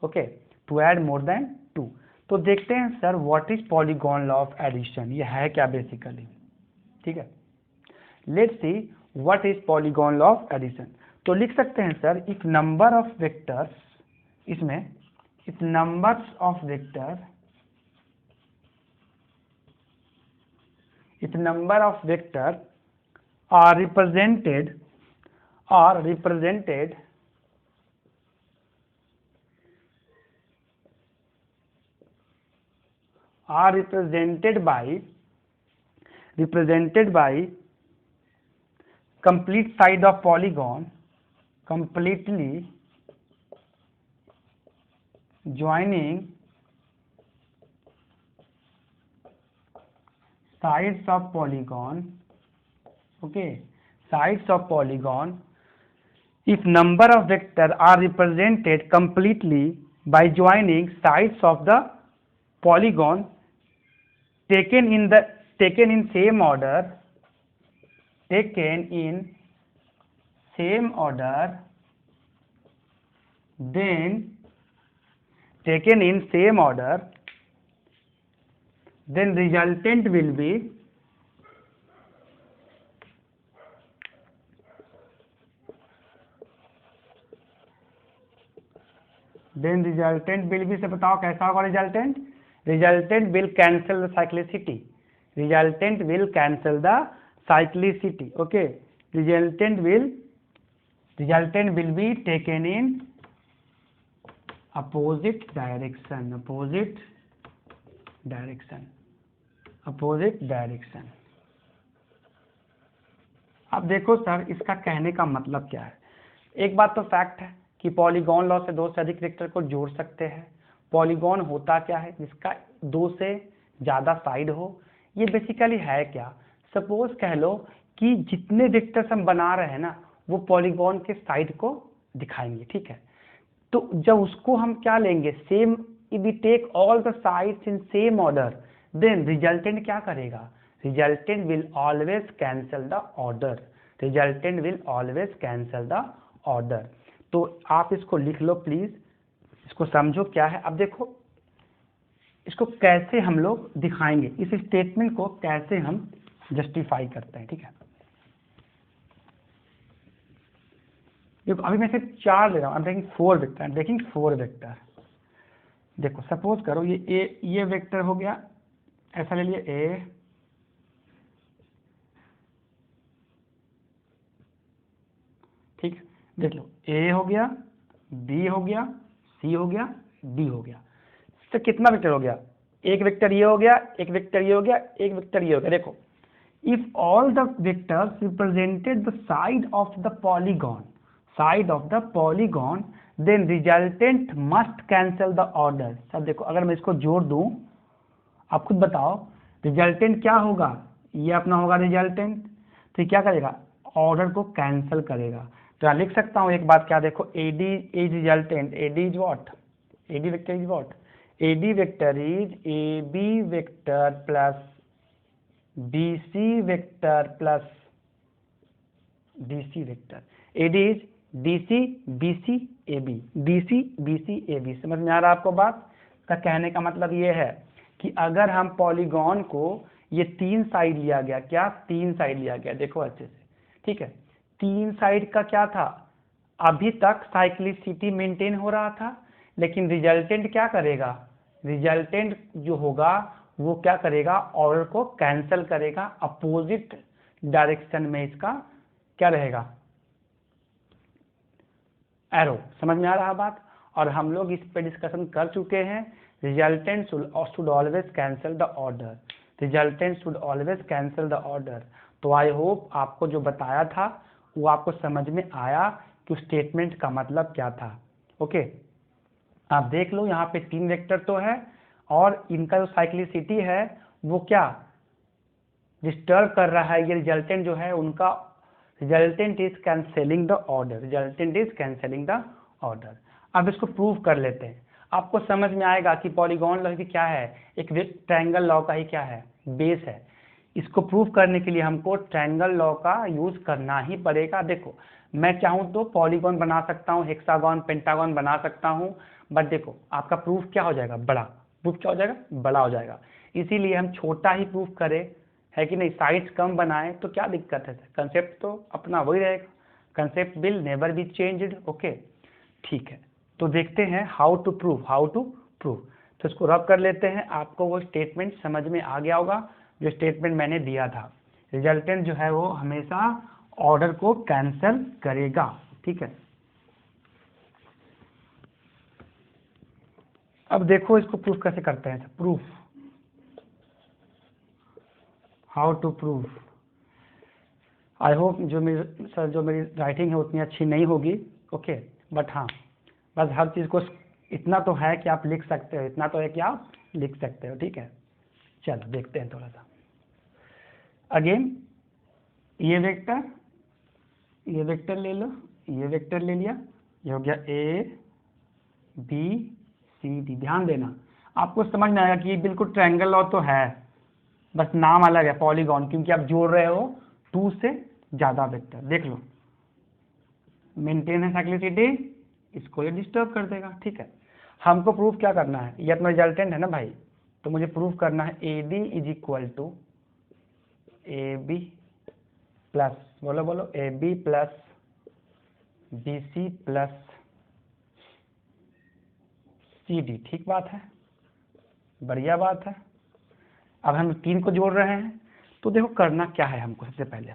Okay, to add more than 2। तो देखते हैं sir what is polygon law of addition, ये है क्या बेसिकली। ठीक है, let's see what is polygon law of addition. तो लिख सकते हैं sir if number of vectors, इसमें if numbers of vector if number of vector are represented by complete side of polygon, completely joining sides of polygon, okay, sides of polygon, if number of vector are represented completely by joining sides of the polygon taken in same order, then resultant will be से बताओ कैसा होगा resultant? Resultant will cancel the cyclicity, okay. Resultant will be taken in opposite direction. अब देखो sir, इसका कहने का मतलब क्या है? एक बात तो फैक्ट है कि पॉलीगॉन लॉ से दो से अधिक वेक्टर को जोड़ सकते हैं। पॉलीगॉन होता क्या है? जिसका दो से ज्यादा साइड हो। ये बेसिकली है क्या? सपोज कह लो कि जितने वेक्टर्स हम बना रहे हैं ना, वो पॉलीगॉन के साइड को दिखाएंगे, ठीक है। तो जब उसको हम क्या लेंगे, same, if we take all the sides in same order, then resultant क्या करेगा? Resultant will always cancel the order. तो आप इसको लिख लो प्लीज, इसको समझो क्या है। अब देखो इसको कैसे हम लोग दिखाएंगे, इस स्टेटमेंट को कैसे हम जस्टिफाई करते हैं, ठीक है। देखो अभी मैं सिर्फ 4 ले रहा हूं, आई एम टेकिंग 4 वेक्टर। देखो सपोज करो ये वेक्टर हो गया, ऐसा ले लिए ए, ठीक। देख लो ए हो गया, बी हो गया, सी हो गया, डी हो गया। तो कितना वेक्टर हो गया? एक वेक्टर ये हो गया, एक वेक्टर ये हो गया, एक वेक्टर ये हो गया। देखो if all the vectors represented the side of the polygon then resultant must cancel the order. सब देखो, अगर मैं इसको जोड़ दूं, आप खुद बताओ रिजल्टेंट क्या होगा? ये अपना होगा रिजल्टेंट, तो ये क्या करेगा? ऑर्डर को कैंसल करेगा। तो मैं लिख सकता हूं एक बात, क्या देखो, AD is resultant, AD is what? AD vector is what? AD vector is AB vector plus BC vector plus DC vector. AD is DC BC AB, DC BC AB। समझ में आ रहा है आपको बात का? कहने का मतलब ये है कि अगर हम पॉलीगॉन को ये 3 साइड लिया गया, क्या 3 साइड लिया गया, देखो अच्छे से, ठीक है। 3 साइड का क्या था? अभी तक साइक्लिसिटी मेंटेन हो रहा था, लेकिन रिजल्टेंट क्या करेगा? रिजल्टेंट जो होगा वो क्या करेगा? ऑर्डर को कैंसल करेगा। अपोजिट डायरेक्शन में इसका क्या रहेगा? एरो। समझ में आ रहा बात? और हम लोग इस पे डिस्कशन कर चुके हैं। Resultant should always cancel the order, तो आई होप आपको जो बताया था वो आपको समझ में आया कि उस स्टेटमेंट का मतलब क्या था। ओके, आप देख लो यहाँ पे 3 वेक्टर तो है, और इनका जो साइक्लिसिटी है वो क्या डिस्टर्ब कर रहा है। ये रिजल्टेंट जो है उनका, रिजल्टेंट इज कैंसेलिंग द ऑर्डर। अब इसको प्रूव कर लेते हैं, आपको समझ में आएगा कि पॉलीगॉन लॉ की क्या है, एक ट्रायंगल लॉ का ही क्या है, बेस है। इसको प्रूव करने के लिए हमको ट्रायंगल लॉ का यूज करना ही पड़ेगा। देखो मैं चाहूं तो पॉलीगॉन बना सकता हूं, हेक्सागन, पेंटागन बना सकता हूं, बट देखो आपका प्रूफ क्या हो जाएगा? बड़ा। प्रूफ क्या हो जाएगा? बड़ा हो जाएगा। इसीलिए हम छोटा ही प्रूफ करें, है कि नहीं? साइड्स कम बनाए तो क्या दिक्कत है? कंसेप्ट तो अपना वही रहेगा, concept will never be changed. Okay, ठीक है। तो देखते हैं हाउ टू प्रूव। तो इसको रब कर लेते हैं, आपको वो स्टेटमेंट समझ में आ गया होगा। जो स्टेटमेंट मैंने दिया था। रिजल्टेंट जो है वो हमेशा ऑर्डर को कैंसिल करेगा, ठीक है। अब देखो इसको प्रूफ कैसे करते हैं। Proof, how to proof. I hope जो मेरी राइटिंग है उतनी अच्छी नहीं होगी, ओके, बट हाँ बस हर चीज़ को इतना तो है कि आप लिख सकते हो, इतना तो है कि आप लिख सकते हो, ठीक है। चलो देखते हैं थोड़ा सा। अगेन ये वेक्टर ले लो, ये वेक्टर ले लिया, ये हो गया ए बी सी डी। ध्यान देना आपको समझ में आएगा कि ये बिल्कुल ट्रायंगल लॉ तो है, बस नाम अलग है पॉलीगॉन, क्योंकि आप जोड़ रहे हो 2 से ज़्यादा वेक्टर। देख लो मेंटेन है साइक्लिसिटी, इसको ये डिस्टर्ब कर देगा, ठीक है। हमको प्रूफ क्या करना है, ये अपना रिजल्टेंट है ना भाई, तो मुझे प्रूफ करना है A D is equal to A B plus, बोलो A B plus B C plus C D. ठीक बात है, बढ़िया बात है। अब हम 3 को जोड़ रहे हैं, तो देखो करना क्या है हमको। सबसे पहले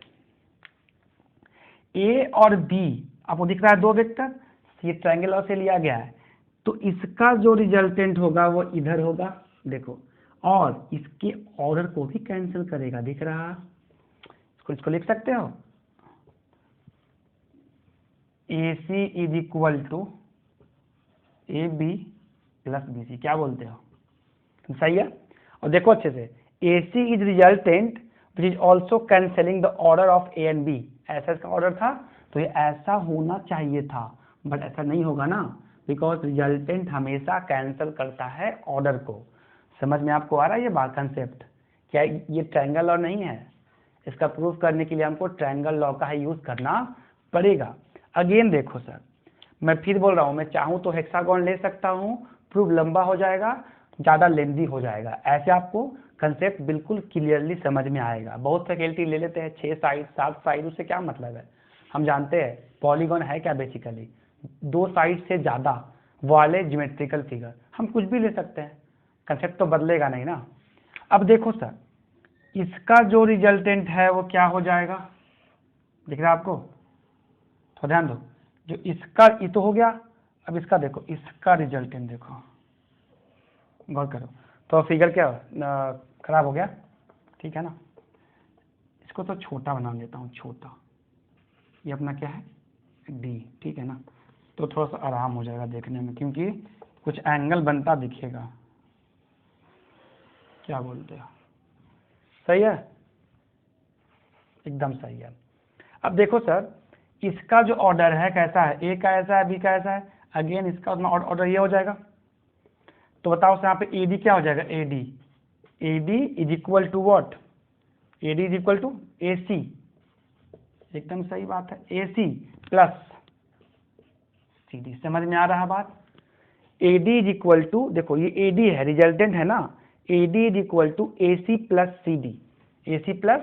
ए और बी आपको दिख रहा है 2 वेक्टर, ये ट्रायंगल से लिया गया है, तो इसका जो रिजल्टेंट होगा वो इधर होगा, देखो, और इसके ऑर्डर को भी कैंसिल करेगा, दिख रहा। इसको लिख सकते हो A C is equal to A B plus B C. क्या बोलते हो, सही है। और देखो अच्छे से, A C is resultant which is also cancelling the order of A and B. ऐसा इसका ऑर्डर था, तो ये ऐसा होना चाहिए था, बट ऐसा नहीं होगा ना, बिकॉज रिजल्टेंट हमेशा कैंसिल करता है ऑर्डर को। समझ में आपको आ रहा है ये बात, कंसेप्ट? क्या ये ट्रायंगल लॉ नहीं है? इसका प्रूफ करने के लिए हमको ट्रायंगल लॉ का ही यूज करना पड़ेगा। अगेन देखो सर, मैं फिर बोल रहा हूँ, मैं चाहूँ तो हेक्सागोन ले सकता हूँ, प्रूफ लंबा हो जाएगा, ज़्यादा लेंदी हो जाएगा। ऐसे आपको कंसेप्ट बिल्कुल क्लियरली समझ में आएगा। बहुत फैकल्टी ले लेते हैं 6 साइड 7 साइड, उससे क्या मतलब है? हम जानते हैं पॉलीगॉन है क्या, बेसिकली 2 साइड से ज़्यादा वाले ज्योमेट्रिकल फिगर। हम कुछ भी ले सकते हैं, कंसेप्ट तो बदलेगा नहीं ना। अब देखो सर, इसका जो रिजल्टेंट है वो क्या हो जाएगा, दिख रहा है आपको? तो ध्यान दो, जो इसका ये तो हो गया, अब इसका देखो, इसका रिजल्टेंट देखो, गौर करो। तो फिगर क्या खराब हो गया, ठीक है ना। इसको तो छोटा बना लेता हूँ, छोटा, ये अपना क्या है डी, ठीक है ना। तो थोड़ा सा आराम हो जाएगा देखने में, क्योंकि कुछ एंगल बनता दिखेगा। क्या बोलते हो, सही है? एकदम सही है। अब देखो सर, इसका जो ऑर्डर है कैसा है, ए का ऐसा है, बी का ऐसा है, अगेन इसका ऑर्डर ये हो जाएगा। तो बताओ यहाँ पे ए डी क्या हो जाएगा, A D is equal to what, A D is equal to A C. एकदम सही बात है, ए सी प्लस सी डी। समझ में आ रहा बात? A D is equal to, देखो ये ए डी है, रिजल्टेंट है ना, A D is equal to A C plus C D, A C plus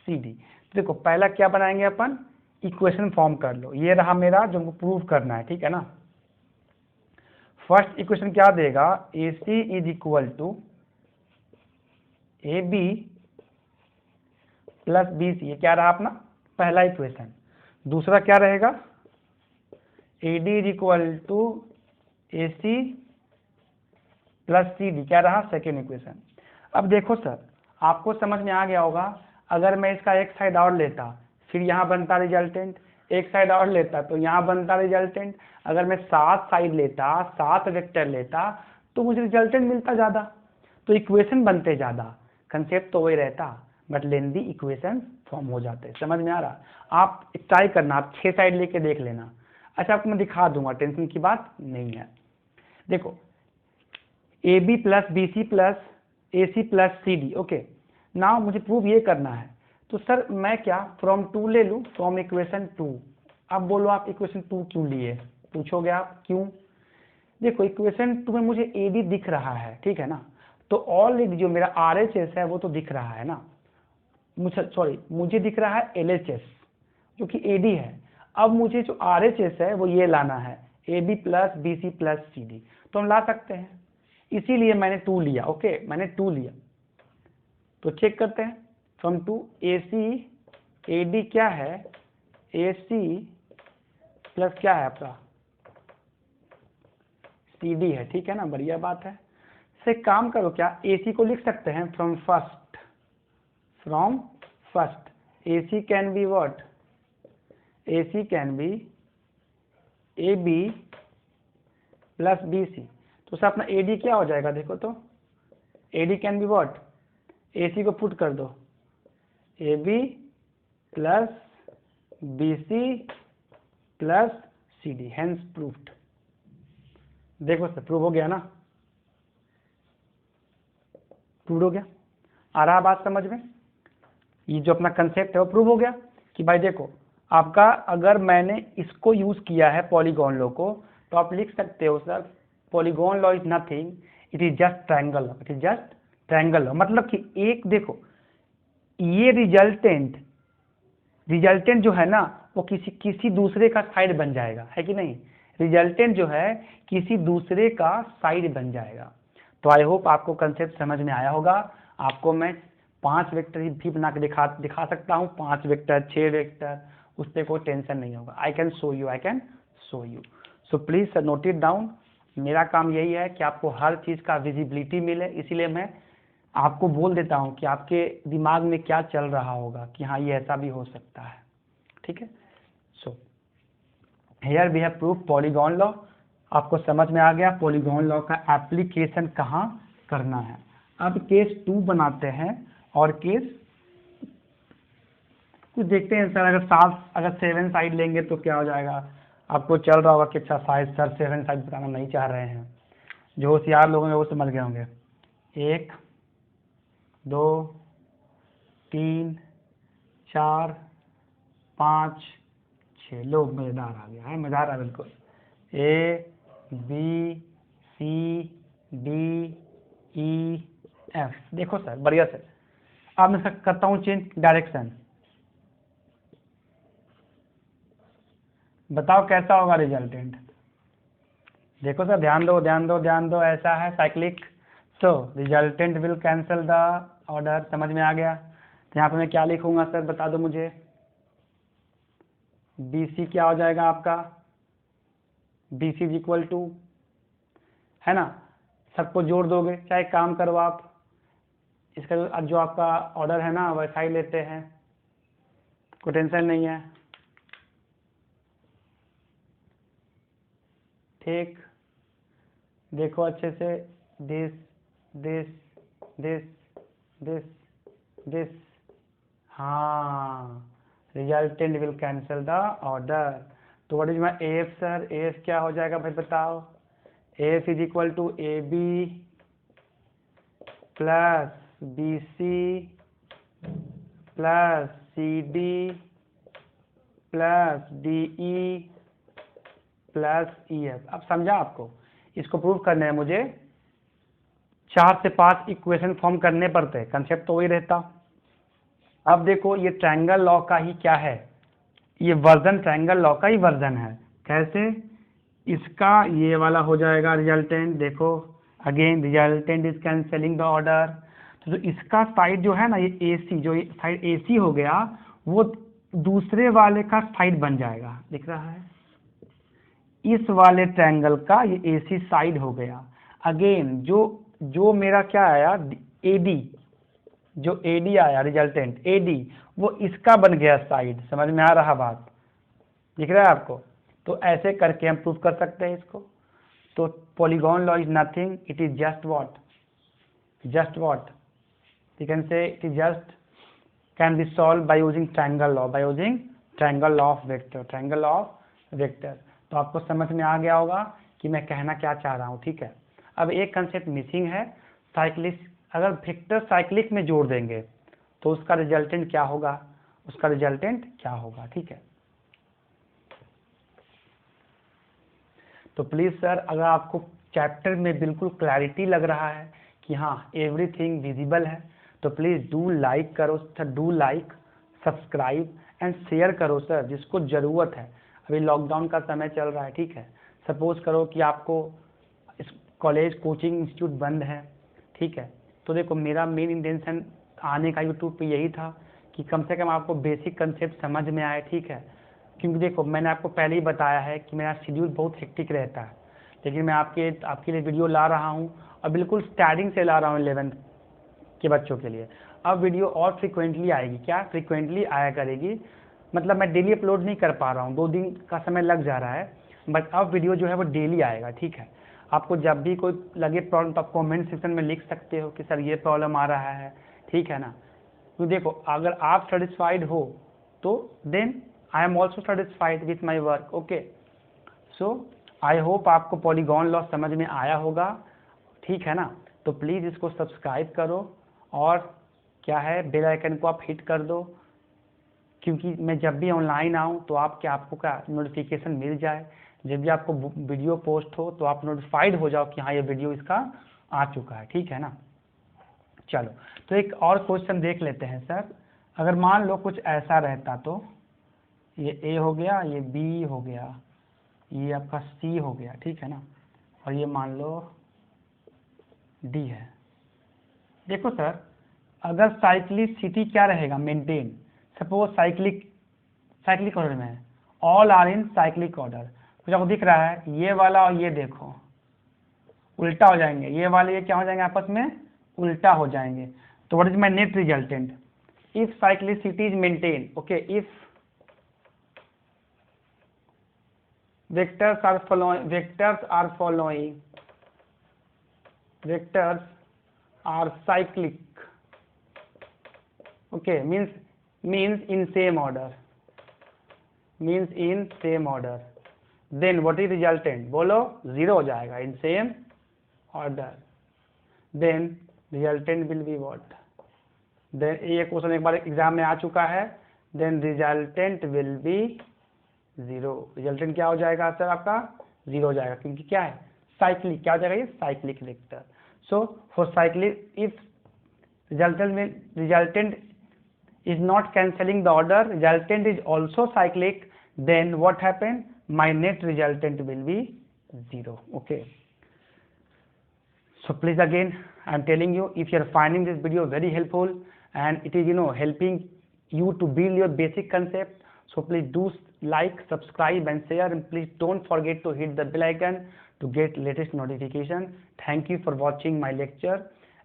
C D. देखो पहला क्या बनाएंगे अपन, इक्वेशन फॉर्म कर लो। ये रहा मेरा जो प्रूव करना है, ठीक है ना। फर्स्ट इक्वेशन क्या देगा, A C is equal to A B plus B C. ये क्या रहा अपना पहला इक्वेशन। दूसरा क्या रहेगा, A D is equal to A C plus C D, क्या रहा सेकेंड इक्वेशन। अब देखो सर, आपको समझ में आ गया होगा, अगर मैं इसका एक साइड और लेता, फिर यहाँ बनता रिजल्टेंट, एक साइड और लेता तो यहाँ बनता रिजल्टेंट। अगर मैं 7 साइड लेता, 7 वेक्टर लेता, तो मुझे रिजल्टेंट मिलता ज़्यादा, तो इक्वेशन बनते ज़्यादा। कंसेप्ट तो वही रहता, बट लेंदी इक्वेशन फॉर्म हो जाते। समझ में आ रहा? आप ट्राई करना, आप 6 साइड लेके देख लेना। अच्छा आपको मैं दिखा दूंगा, टेंशन की बात नहीं है। देखो A B plus B C plus A C plus C D, okay. Now मुझे प्रूव ये करना है, तो सर मैं क्या फ्रॉम 2 ले लूँ, फ्रॉम इक्वेशन 2। अब बोलो आप इक्वेशन 2 क्यों लिए, पूछोगे आप क्यों। देखो इक्वेशन 2 में मुझे ए डी दिख रहा है, ठीक है ना, तो ऑलरेडी जो मेरा आर एच एस है वो तो दिख रहा है ना, मुझे दिख रहा है एल एच एस जो कि ए डी है। अब मुझे जो आर एच एस है वो ये लाना है, A B plus B C plus C D, तो हम ला सकते हैं, इसीलिए मैंने 2 लिया, ओके, मैंने 2 लिया। तो चेक करते हैं फ्रॉम टू AC AD क्या है, AC प्लस क्या है आपका CD है, ठीक है ना, बढ़िया बात है। से काम करो, क्या AC को लिख सकते हैं from first AC can be what, AC can be AB plus BC। तो सर अपना AD क्या हो जाएगा, देखो तो AD can be what, AC को पुट कर दो AB plus BC plus CD, hence proofed. देखो सर प्रूव हो गया ना, प्रूव हो गया। आ रहा बात समझ में, ये जो अपना कंसेप्ट है वो प्रूव हो गया कि भाई देखो आपका, अगर मैंने इसको यूज किया है पॉलीगॉन लॉ को, तो आप लिख सकते हो sir polygon law is nothing, it is just triangle law, it is just triangle law. मतलब कि एक देखो ये रिजल्टेंट जो है ना वो किसी दूसरे का साइड बन जाएगा, है कि नहीं, रिजल्टेंट जो है किसी दूसरे का साइड बन जाएगा। तो आई होप आपको कंसेप्ट समझ में आया होगा। आपको मैं 5 वेक्टर भी बना के दिखा सकता हूँ, 5 वेक्टर 6 वेक्टर, उससे कोई टेंशन नहीं होगा। I can show you. So please note it down. मेरा काम यही है कि आपको हर चीज का विजिबिलिटी मिले, इसीलिए मैं आपको बोल देता हूँ कि आपके दिमाग में क्या चल रहा होगा कि हाँ ये ऐसा भी हो सकता है, ठीक है। So here we have proof polygon law. आपको समझ में आ गया पॉलीगॉन लॉ का एप्लीकेशन कहाँ करना है। अब केस 2 बनाते हैं और केस कुछ देखते हैं सर, अगर 7 साइड लेंगे तो क्या हो जाएगा। आपको चल रहा होगा कि अच्छा शायद सर 7 साइड बताना नहीं चाह रहे हैं, जो होशियार लोग होंगे वो समझ गए होंगे। 1 2 3 4 5 6 लोग, मजेदार आ गया है, मजेदार है बिल्कुल। ABCDEF, देखो सर बढ़िया से। अब मैं करता हूँ चेंज डायरेक्शन, बताओ कैसा होगा रिजल्टेंट। देखो सर ध्यान दो, ऐसा है cyclic, so resultant will cancel the order. समझ में आ गया। तो यहाँ पे मैं क्या लिखूंगा सर, बता दो मुझे। BC क्या हो जाएगा आपका, BC इज इक्वल टू, है ना, सबको जोड़ दोगे। चाहे काम करो आप, इसका जो आपका ऑर्डर है ना वैसा ही लेते हैं, कोई टेंशन नहीं है, ठीक। देखो अच्छे से, this this this this this, हाँ resultant will cancel the order. तो what is my AF sir, AF क्या हो जाएगा भाई बताओ। AF is equal to AB plus BC plus CD plus DE plus EF। अब समझा आपको, इसको प्रूव करने हैं मुझे 4 से 5 इक्वेशन फॉर्म करने पड़ते, कंसेप्ट तो वही रहता। अब देखो ये ट्रायंगल लॉ का ही क्या है, ये वर्जन ट्रायंगल लॉ का ही वर्जन है। कैसे, इसका ये वाला हो जाएगा रिजल्टेंट, देखो again resultant is cancelling the order. तो इसका साइड जो है ना, ये AC, जो साइड AC हो गया वो दूसरे वाले का साइड बन जाएगा, दिख रहा है, इस वाले ट्रायंगल का ये AC साइड हो गया। अगेन जो मेरा क्या आया AD, जो AD आया रिजल्टेंट AD, वो इसका बन गया साइड। समझ में आ रहा बात, दिख रहा है आपको। तो ऐसे करके हम प्रूव कर सकते हैं इसको। तो polygon law is nothing, it is just what, you can say it is just can be solve by using triangle law of vector. तो आपको समझ में आ गया होगा कि मैं कहना क्या चाह रहा हूँ, ठीक है। अब एक कंसेप्ट मिसिंग है, साइक्लिक, अगर वेक्टर साइक्लिक में जोड़ देंगे तो उसका रिजल्टेंट क्या होगा, ठीक है। तो प्लीज सर अगर आपको चैप्टर में बिल्कुल क्लैरिटी लग रहा है कि हाँ एवरीथिंग विजिबल है, तो प्लीज डू लाइक करो sir, do like, subscribe and share करो सर, जिसको जरूरत है। अभी लॉकडाउन का समय चल रहा है, ठीक है। सपोज करो कि आपको कॉलेज कोचिंग इंस्टीट्यूट बंद है, ठीक है। तो देखो मेरा मेन इंटेंशन आने का यूट्यूब पे यही था कि कम से कम आपको बेसिक कंसेप्ट समझ में आए, ठीक है। क्योंकि देखो मैंने आपको पहले ही बताया है कि मेरा शेड्यूल बहुत हेक्टिक रहता है, लेकिन मैं आपके लिए वीडियो ला रहा हूँ और बिल्कुल स्टार्टिंग से ला रहा हूँ 11th के बच्चों के लिए। अब वीडियो और फ्रिक्वेंटली आएगी, क्या फ्रिक्वेंटली आया करेगी, मतलब मैं डेली अपलोड नहीं कर पा रहा हूँ, 2 दिन का समय लग जा रहा है, बट अब वीडियो जो है वो डेली आएगा, ठीक है। आपको जब भी कोई लगे प्रॉब्लम तो आप कमेंट सेक्शन में लिख सकते हो कि सर ये प्रॉब्लम आ रहा है, ठीक है ना। तो देखो अगर आप सेटिस्फाइड हो तो then I am also satisfied with my work, okay. So I hope आपको पॉलीगॉन लॉ समझ में आया होगा, ठीक है ना। तो प्लीज़ इसको सब्सक्राइब करो और क्या है बेल आइकन को आप हिट कर दो, क्योंकि मैं जब भी ऑनलाइन आऊँ तो आपको क्या नोटिफिकेशन मिल जाए, जब भी आपको वीडियो पोस्ट हो तो आप नोटिफाइड हो जाओ कि हाँ ये वीडियो इसका आ चुका है, ठीक है ना। चलो तो एक और क्वेश्चन देख लेते हैं सर। अगर मान लो कुछ ऐसा रहता तो ये ए हो गया, ये बी हो गया, ये आपका सी हो गया, ठीक है ना, और ये मान लो डी है। देखो सर अगर साइक्लिसिटी क्या रहेगा, मेंटेन, सपोज साइक्लिक ऑर्डर में है, all are in cyclic order, कुछ आपको दिख रहा है ये वाला और ये देखो उल्टा हो जाएंगे, ये वाले ये क्या हो जाएंगे आपस में उल्टा हो जाएंगे। तो what is my net resultant if cyclicity is maintain, okay, if vectors are cyclic, okay, means in same order, then what is resultant, बोलो 0 हो जाएगा, in same order, then resultant will be what, then ये question एक बार exam में आ चुका है, then resultant will be 0, resultant क्या हो जाएगा सर आपका 0 हो जाएगा, क्योंकि क्या है साइक्लिक, क्या हो जाएगा ये cyclic vector. So for cyclic if resultant is not cancelling the order, resultant is also cyclic, then what happen, my net resultant will be 0, okay. So please again I am telling you, if you are finding this video very helpful and it is helping you to build your basic concept, so please do like, subscribe and share, and please don't forget to hit the bell icon to get latest notification. Thank you for watching my lecture,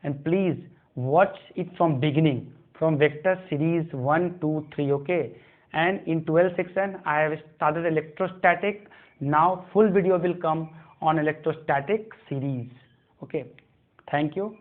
and please watch it from beginning, from vector series 1, 2, 3, okay. And in 12th section I have started electrostatic, now full video will come on electrostatic series, okay. Thank you.